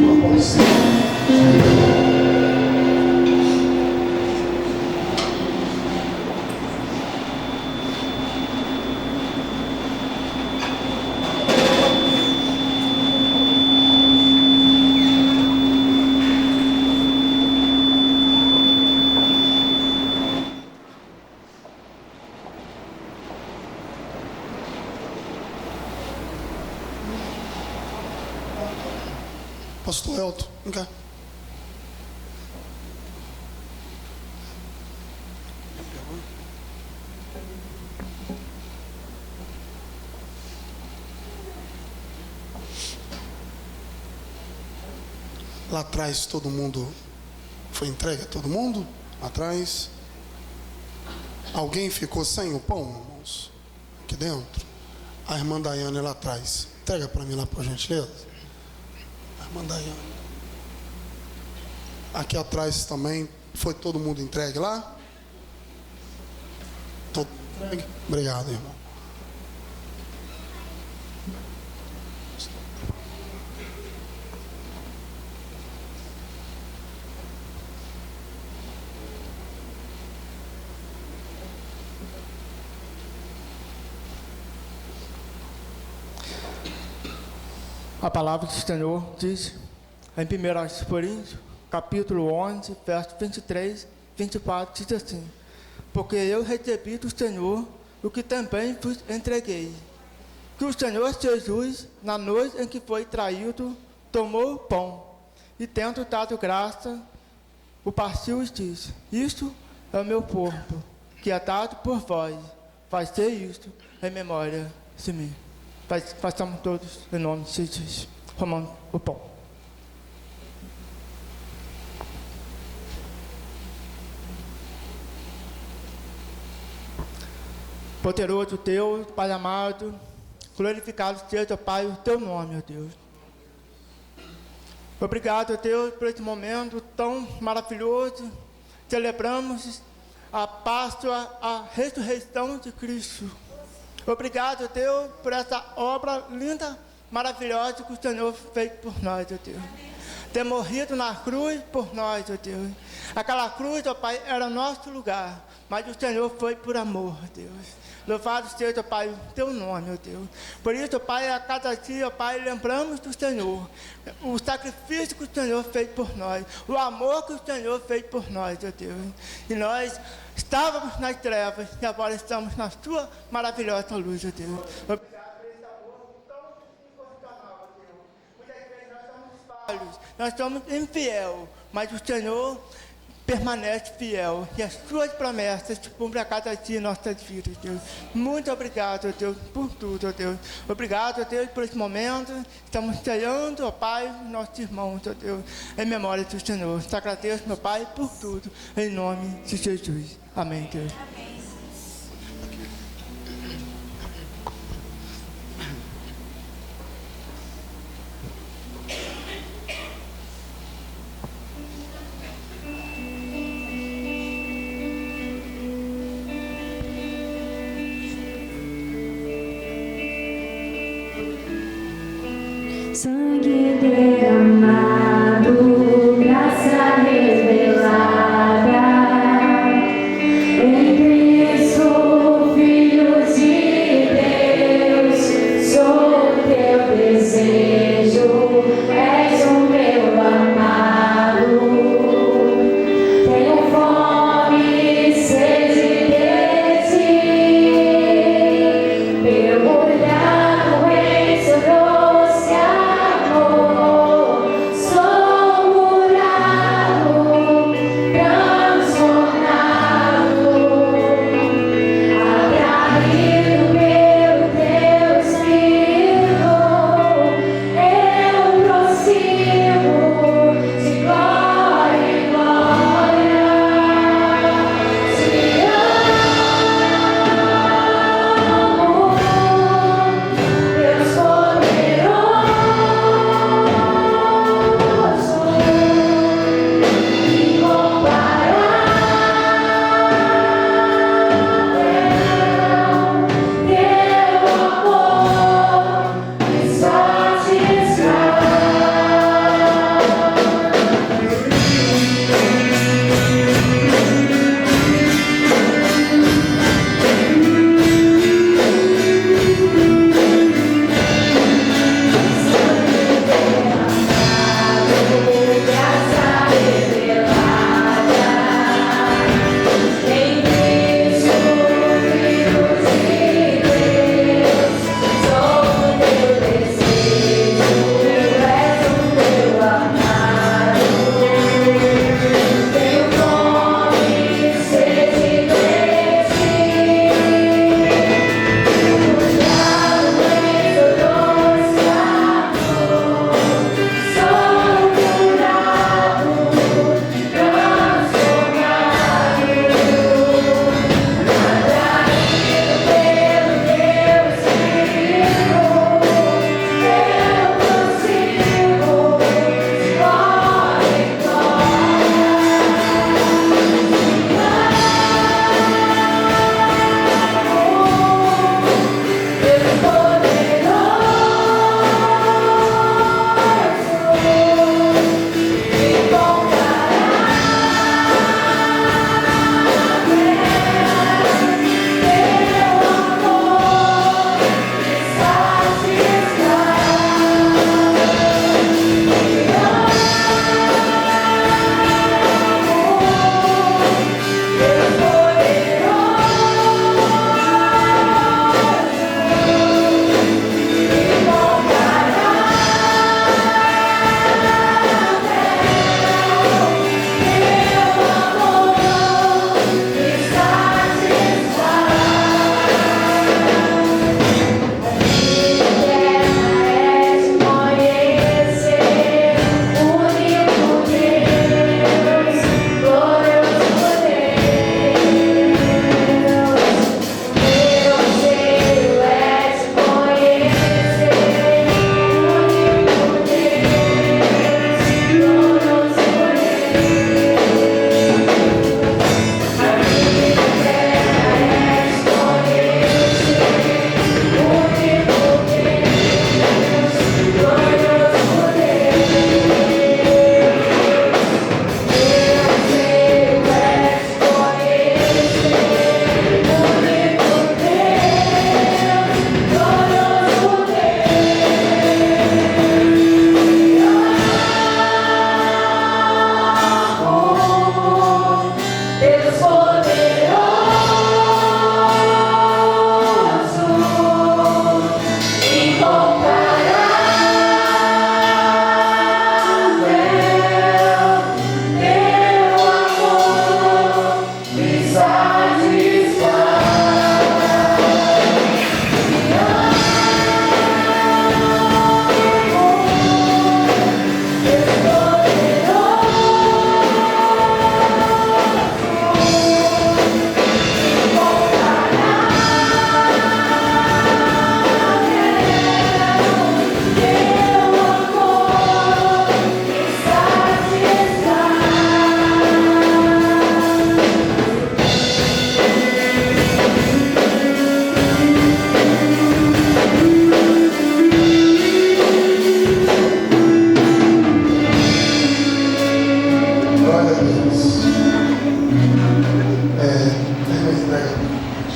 ficou com sede? Pastor Elton, vem cá. Lá atrás todo mundo foi entregue a todo mundo? Lá atrás. Alguém ficou sem o pão, irmãos? Aqui dentro. A irmã Daiane lá atrás. Entrega para mim lá, por gentileza. Manda aí. Aqui atrás também foi todo mundo entregue lá? Todo entregue? Obrigado, irmão. A palavra do Senhor diz em 1 Coríntios, capítulo 11, verso 23, 24, diz assim: porque eu recebi do Senhor o que também vos entreguei, que o Senhor Jesus, na noite em que foi traído, tomou o pão, e tendo dado graça, o partiu e disse: isto é o meu corpo, que é dado por vós, fazei isto em memória de mim. Façamos todos em nome de Jesus. Tomando o pão. Poderoso Deus, Pai amado, glorificado seja, Pai, o teu nome, ó Deus. Obrigado, Deus, por esse momento tão maravilhoso. Celebramos a Páscoa, a ressurreição de Cristo. Obrigado, Deus, por essa obra linda, maravilhosa que o Senhor fez por nós, ó Deus. Ter morrido na cruz por nós, ó Deus. Aquela cruz, ó Pai, era nosso lugar, mas o Senhor foi por amor, ó Deus. Louvado seja, Pai, o teu nome, ó Deus. Por isso, Pai, a cada dia, ó Pai, lembramos do Senhor, o sacrifício que o Senhor fez por nós, o amor que o Senhor fez por nós, ó Deus. E nós estávamos nas trevas e agora estamos na tua maravilhosa luz, ó Deus. Obrigado por esse amor tão incondicional, ó Deus. Muitas vezes nós somos falhos, nós somos infiel, mas o Senhor permanece fiel e as suas promessas se cumprem a cada dia em nossas vidas, Deus. Muito obrigado, Deus, por tudo, Deus. Obrigado, Deus, por esse momento. Estamos ceando, ó Pai, nossos irmãos, ó Deus, em memória do Senhor. Te agradeço, meu Pai, por tudo, em nome de Jesus. Amém, Deus. Amém. Sangue derramado, graça revelada, em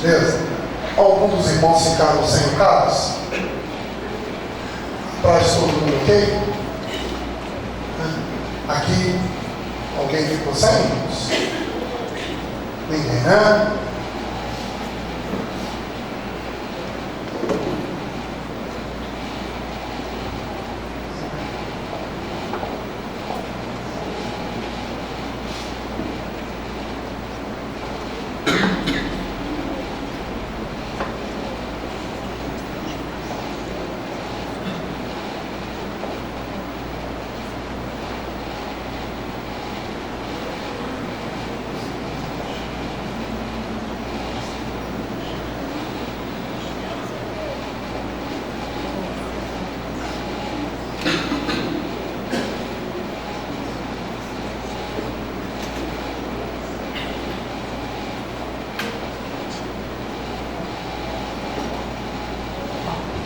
gentileza. Alguns dos irmãos ficaram sem o cálice? Atrás todo mundo, ok? Aqui, alguém ficou sem? Ninguém, né?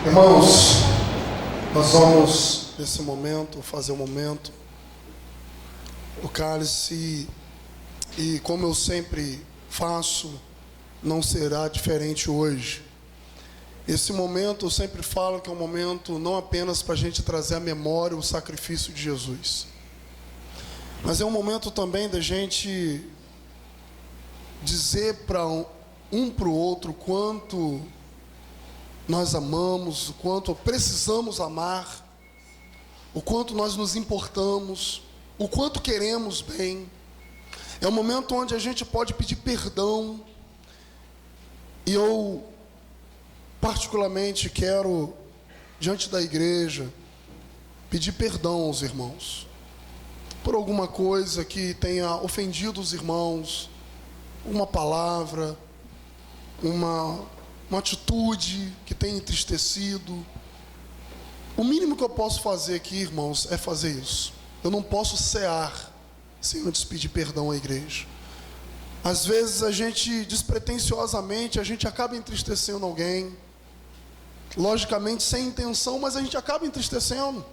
Irmãos, nós vamos nesse momento fazer o momento do cálice e como eu sempre faço, não será diferente hoje. Esse momento eu sempre falo que é um momento não apenas para a gente trazer à memória o sacrifício de Jesus, mas é um momento também da gente dizer para um para o outro quanto nós amamos, o quanto precisamos amar, o quanto nós nos importamos, o quanto queremos bem. É um momento onde a gente pode pedir perdão. E eu, particularmente, quero, diante da igreja, pedir perdão aos irmãos por alguma coisa que tenha ofendido os irmãos, uma palavra, uma atitude que tenha entristecido. O mínimo que eu posso fazer aqui, irmãos, é fazer isso. Eu não posso cear sem antes pedir perdão à igreja. Às vezes a gente, despretensiosamente, a gente acaba entristecendo alguém, logicamente sem intenção, mas a gente acaba entristecendo,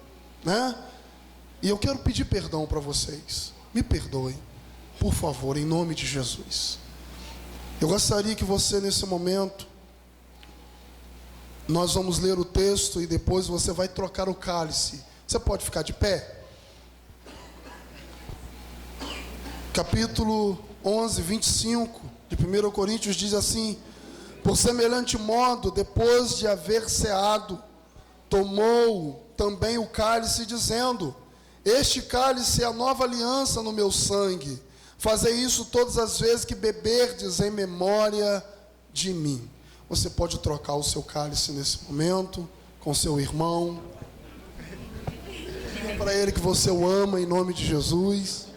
né? E eu quero pedir perdão para vocês. Me perdoem, por favor, em nome de Jesus. Eu gostaria que você, nesse momento, nós vamos ler o texto e depois você vai trocar o cálice. Você pode ficar de pé? Capítulo 11, 25 de 1 Coríntios diz assim: por semelhante modo, depois de haver ceado, tomou também o cálice, dizendo: este cálice é a nova aliança no meu sangue. Fazei isso todas as vezes que beberdes em memória de mim. Você pode trocar o seu cálice nesse momento com seu irmão. Diga para ele que você o ama em nome de Jesus.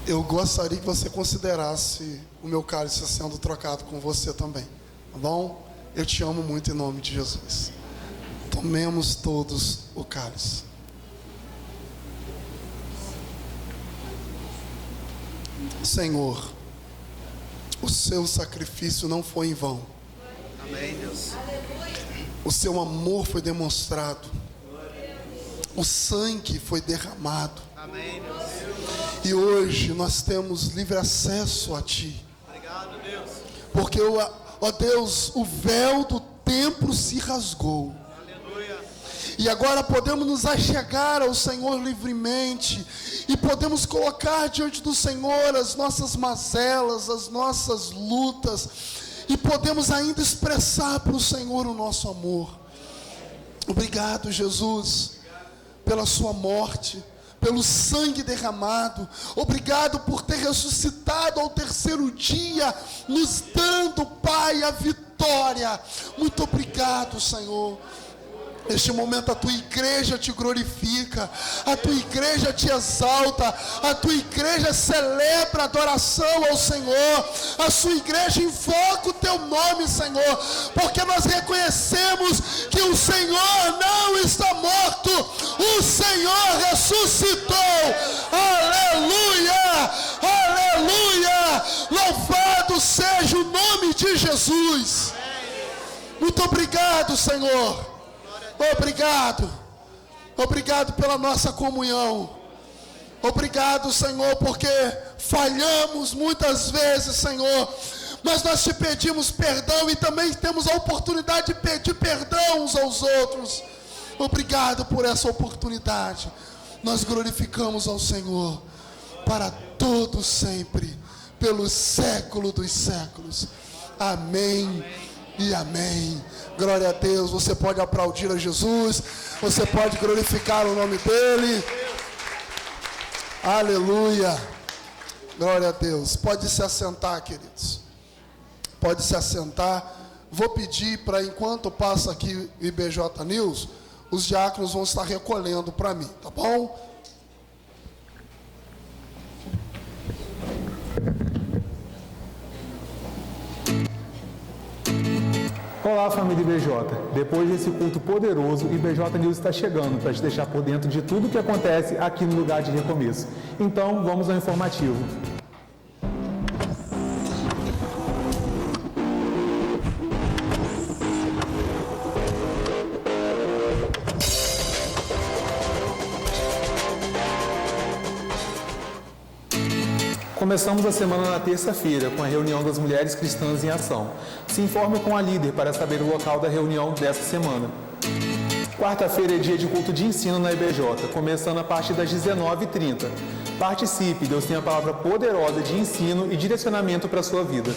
Eu gostaria que você considerasse o meu cálice sendo trocado com você também, tá bom? Eu te amo muito em nome de Jesus. Tomemos todos o cálice. Senhor, o seu sacrifício não foi em vão. Amém, Deus. O seu amor foi demonstrado. O sangue foi derramado. Amém, Deus. E E hoje nós temos livre acesso a Ti. Obrigado, Deus. Porque, ó Deus, o véu do templo se rasgou. Aleluia. E agora podemos nos achegar ao Senhor livremente. E podemos colocar diante do Senhor as nossas mazelas, as nossas lutas. E podemos ainda expressar para o Senhor o nosso amor. Obrigado, Jesus, pela sua morte, pelo sangue derramado. Obrigado por ter ressuscitado ao terceiro dia, nos dando, Pai, a vitória. Muito obrigado, Senhor. Neste momento a tua igreja te glorifica, a tua igreja te exalta, a tua igreja celebra a adoração ao Senhor, a sua igreja invoca o teu nome, Senhor, porque nós reconhecemos que o Senhor não está morto, o Senhor ressuscitou. Aleluia, aleluia, louvado seja o nome de Jesus. Muito obrigado, Senhor. Obrigado, obrigado pela nossa comunhão. Obrigado, Senhor, porque falhamos muitas vezes, Senhor, mas nós te pedimos perdão e também temos a oportunidade de pedir perdão uns aos outros. Obrigado por essa oportunidade. Nós glorificamos ao Senhor para todo sempre, pelo século dos séculos. Amém e amém. Glória a Deus. Você pode aplaudir a Jesus, você pode glorificar o nome dele. Aleluia. Glória a Deus. Pode se assentar, queridos. Pode se assentar. Vou pedir para, enquanto passa aqui o IBJ News, os diáconos vão estar recolhendo para mim, tá bom? Olá, família IBJ. Depois desse culto poderoso, o IBJ News está chegando para te deixar por dentro de tudo o que acontece aqui no Lugar de Recomeço. Então, vamos ao informativo. Começamos a semana na terça-feira com a reunião das Mulheres Cristãs em Ação. Se informe com a líder para saber o local da reunião dessa semana. Quarta-feira é dia de culto de ensino na IBJ, começando a partir das 19h30. Participe, Deus tem a palavra poderosa de ensino e direcionamento para a sua vida.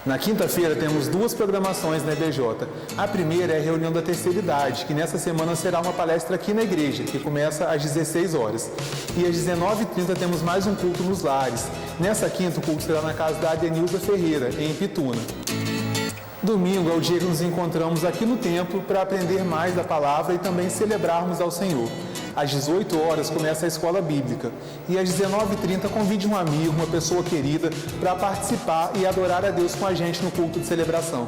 Na quinta-feira temos duas programações na IBJ. A primeira é a reunião da terceira idade, que nessa semana será uma palestra aqui na igreja, que começa às 16 horas. E às 19h30 temos mais um culto nos lares. Nessa quinta o culto será na casa da Adenilza Ferreira, em Pituna. Domingo é o dia que nos encontramos aqui no templo para aprender mais da palavra e também celebrarmos ao Senhor. Às 18 horas começa a escola bíblica e às 19h30 convide um amigo, uma pessoa querida, para participar e adorar a Deus com a gente no culto de celebração.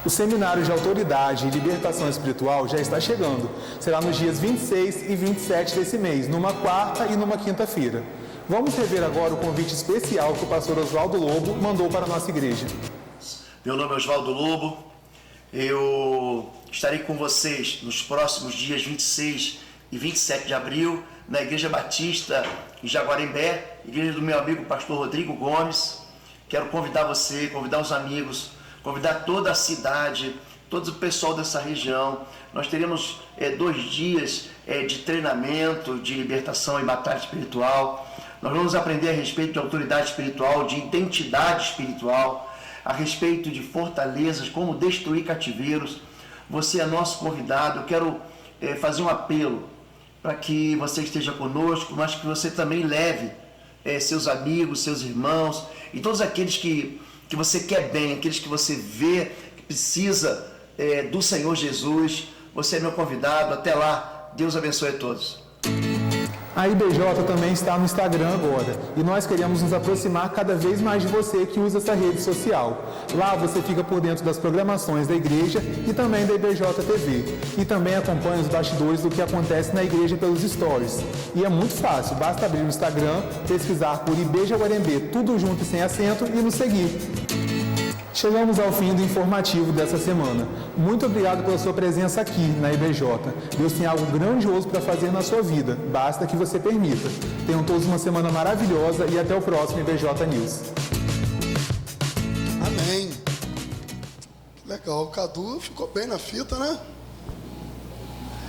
O seminário de autoridade e libertação espiritual já está chegando. Será nos dias 26 e 27 desse mês, numa quarta e numa quinta-feira. Vamos rever agora o convite especial que o pastor Oswaldo Lobo mandou para a nossa igreja. Meu nome é Oswaldo Lobo. Eu estarei com vocês nos próximos dias 26 e 27 de abril, na Igreja Batista em Jaguarembé, igreja do meu amigo pastor Rodrigo Gomes. Quero convidar você, convidar os amigos, convidar toda a cidade, todo o pessoal dessa região. Nós teremos 2 dias de treinamento, de libertação e batalha espiritual. Nós vamos aprender a respeito de autoridade espiritual, de identidade espiritual, a respeito de fortalezas, como destruir cativeiros. Você é nosso convidado. Eu quero fazer um apelo para que você esteja conosco, mas que você também leve seus amigos, seus irmãos e todos aqueles que você quer bem, aqueles que você vê que precisa do Senhor Jesus. Você é meu convidado. Até lá. Deus abençoe a todos. A IBJ também está no Instagram agora e nós queremos nos aproximar cada vez mais de você que usa essa rede social. Lá você fica por dentro das programações da igreja e também da IBJ TV. E também acompanha os bastidores do que acontece na igreja pelos stories. E é muito fácil, basta abrir o Instagram, pesquisar por IB Jaguarembê, tudo junto e sem acento, e nos seguir. Chegamos ao fim do informativo dessa semana. Muito obrigado pela sua presença aqui na IBJ. Deus tem algo grandioso para fazer na sua vida, basta que você permita. Tenham todos uma semana maravilhosa e até o próximo IBJ News. Amém. Legal, o Cadu ficou bem na fita, né?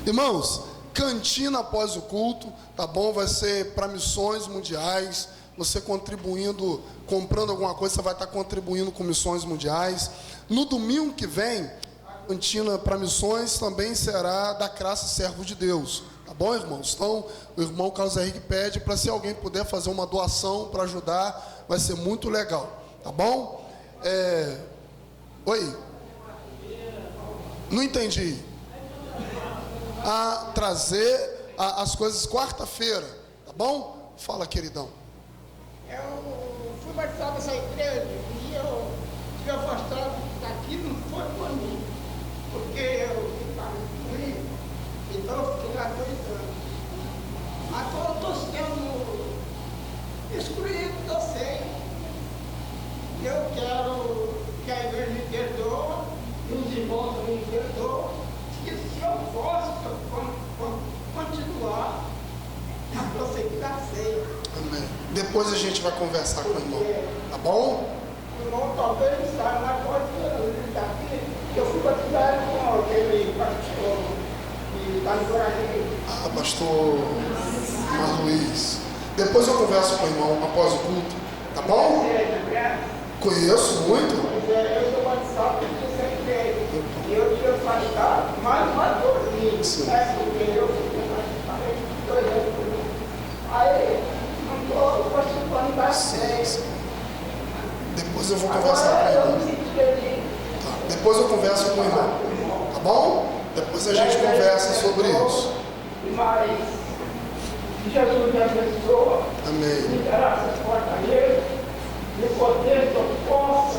Irmãos, cantina após o culto, tá bom? Vai ser para missões mundiais. Você contribuindo, comprando alguma coisa, você vai estar contribuindo com missões mundiais. No domingo que vem, a cantina para missões também será da classe Servo de Deus. Tá bom, irmãos? Então, o irmão Carlos Henrique pede para, se alguém puder fazer uma doação para ajudar, vai ser muito legal. Tá bom? Oi? Não entendi. Trazer as coisas quarta-feira. Tá bom? Fala, queridão. Eu fui batizado nessa igreja e eu fui afastado daqui, não foi por mim, porque eu fui, então eu fiquei lá 2 anos. Agora eu estou sendo excluído, eu sei. Eu quero que a igreja me perdoe, e os irmãos também me perdoem, e se eu posso continuar a prosseguir a ceia. Amém. Depois a gente vai conversar com o irmão, tá bom? O irmão talvez não saiba, mas pode vir daqui. Eu fui batizado com aquele pastor que está no Guarani. Pastor Mar Luiz. Depois eu converso com o irmão após o culto, tá bom? Conheço muito. Eu sou batizado porque sempre veio. E eu tinha afastado mais 2 anos. Porque eu fui batizado 2 anos. Aí, depois eu vou conversar com o irmão. Tá. Depois eu converso com o irmão. Tá bom? Depois a gente conversa sobre isso. Mas Jesus me abençoa. Amém. Me dará essa fortaleza, me poder que eu possa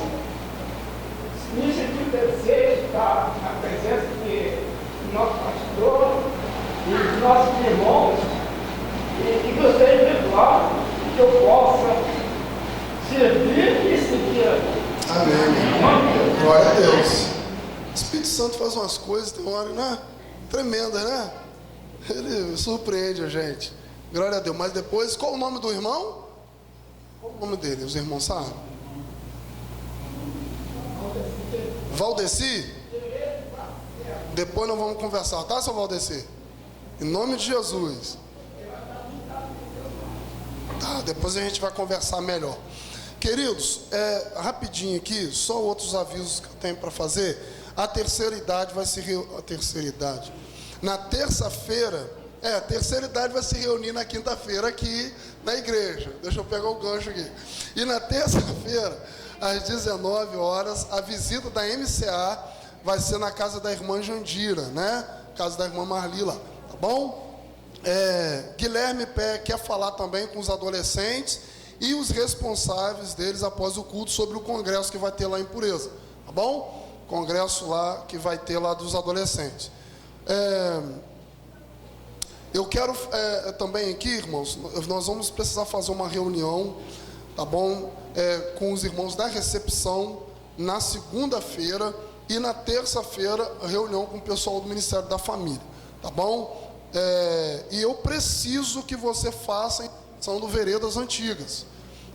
me sentir desejo estar na presença do nosso pastor e dos nossos irmãos. E que eu seja perdoado, que eu possa servir e seguir. Amém. Glória a Deus. O Espírito Santo faz umas coisas, tem uma hora, né? Tremenda, né? Ele surpreende a gente. Glória a Deus. Mas depois, qual o nome do irmão? Qual o nome dele? Os irmãos sabem? Valdeci? Depois nós vamos conversar, tá, seu Valdeci? Em nome de Jesus. Tá, depois a gente vai conversar melhor. Queridos, rapidinho aqui, só outros avisos que eu tenho para fazer. A terceira idade vai se reunir. A terceira idade. Na terça-feira, a terceira idade vai se reunir na quinta-feira aqui na igreja. Deixa eu pegar o gancho aqui. E na terça-feira, às 19 horas, a visita da MCA vai ser na casa da irmã Jandira, né? Casa da irmã Marlila, tá bom? Guilherme Pé quer falar também com os adolescentes e os responsáveis deles após o culto sobre o congresso que vai ter lá em Pureza, tá bom? Congresso lá que vai ter lá dos adolescentes. Eu quero também aqui, irmãos, nós vamos precisar fazer uma reunião, tá bom? Com os irmãos da recepção na segunda-feira e na terça-feira reunião com o pessoal do Ministério da Família, tá bom? E eu preciso que você faça a inscrição do Veredas Antigas.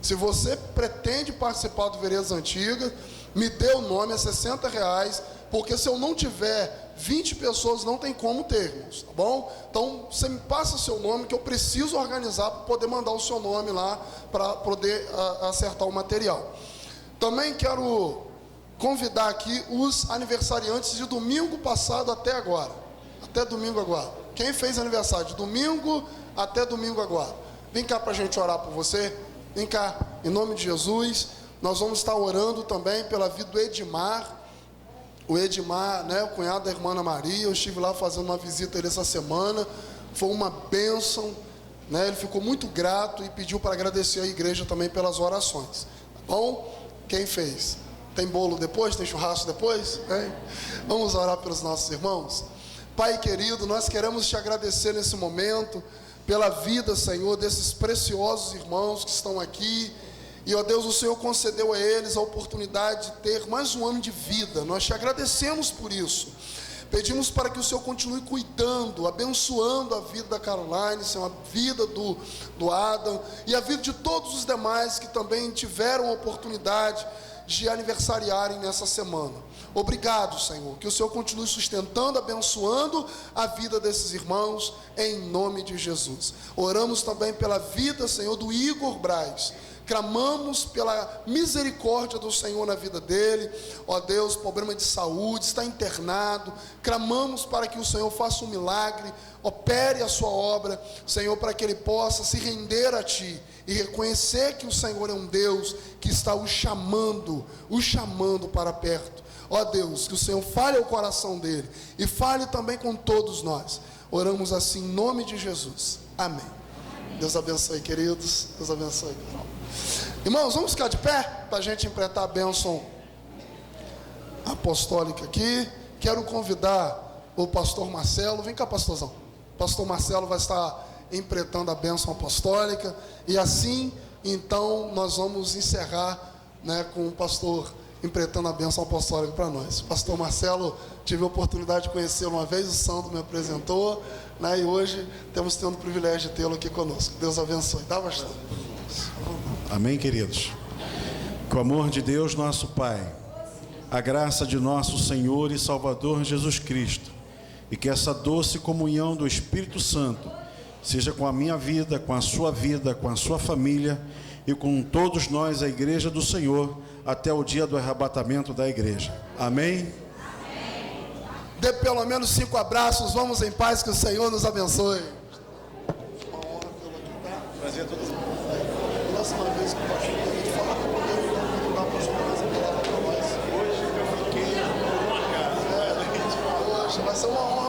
Se você pretende participar do Veredas Antigas, me dê o nome, é R$60, porque se eu não tiver 20 pessoas, não tem como ter, irmãos, tá bom? Então, você me passa o seu nome, que eu preciso organizar para poder mandar o seu nome lá, para poder acertar o material. Também quero convidar aqui os aniversariantes de domingo passado até agora. Até domingo agora. Quem fez aniversário de domingo até domingo agora? Vem cá para a gente orar por você. Vem cá, em nome de Jesus. Nós vamos estar orando também pela vida do Edmar. O Edmar, né, o cunhado da irmã Ana Maria. Eu estive lá fazendo uma visita a ele essa semana. Foi uma bênção, né? Ele ficou muito grato e pediu para agradecer a igreja também pelas orações. Tá bom? Quem fez? Tem bolo depois? Tem churrasco depois? Vamos orar pelos nossos irmãos? Pai querido, nós queremos te agradecer nesse momento pela vida, Senhor, desses preciosos irmãos que estão aqui E, ó Deus, o Senhor concedeu a eles a oportunidade de ter mais um ano de vida. Nós te agradecemos por isso. Pedimos para que o Senhor continue cuidando, abençoando a vida da Caroline, Senhor, a vida do Adam e a vida de todos os demais que também tiveram a oportunidade de aniversariarem nessa semana. Obrigado, Senhor, que o Senhor continue sustentando, abençoando a vida desses irmãos, em nome de Jesus. Oramos também pela vida, Senhor, do Igor Braz. Clamamos pela misericórdia do Senhor na vida dele. Ó Deus, problema de saúde, está internado. Clamamos para que o Senhor faça um milagre, opere a sua obra, Senhor, para que ele possa se render a Ti e reconhecer que o Senhor é um Deus que está o chamando para perto. Ó Deus, que o Senhor fale ao coração dele e fale também com todos nós. Oramos assim em nome de Jesus. Amém. Deus abençoe, queridos. Deus abençoe. Irmãos, vamos ficar de pé para a gente empreitar a bênção apostólica aqui. Quero convidar o pastor Marcelo. Vem cá, pastorzão. O pastor Marcelo vai estar empreitando a bênção apostólica. E assim, então, nós vamos encerrar, né, com o pastor empreitando a bênção apostólica para nós. O pastor Marcelo, tive a oportunidade de conhecê-lo uma vez, o Sandro me apresentou, né, e hoje temos tendo o privilégio de tê-lo aqui conosco. Deus abençoe. Dá bastante. Amém, queridos? Com o amor de Deus, nosso Pai, a graça de nosso Senhor e Salvador Jesus Cristo, e que essa doce comunhão do Espírito Santo seja com a minha vida, com a sua família e com todos nós, a igreja do Senhor, até o dia do arrebatamento da igreja. Amém? Dê pelo menos 5 abraços. Vamos em paz, que o Senhor nos abençoe. Uma honra tê-lo aqui, tá? Prazer a todos. Próxima vez que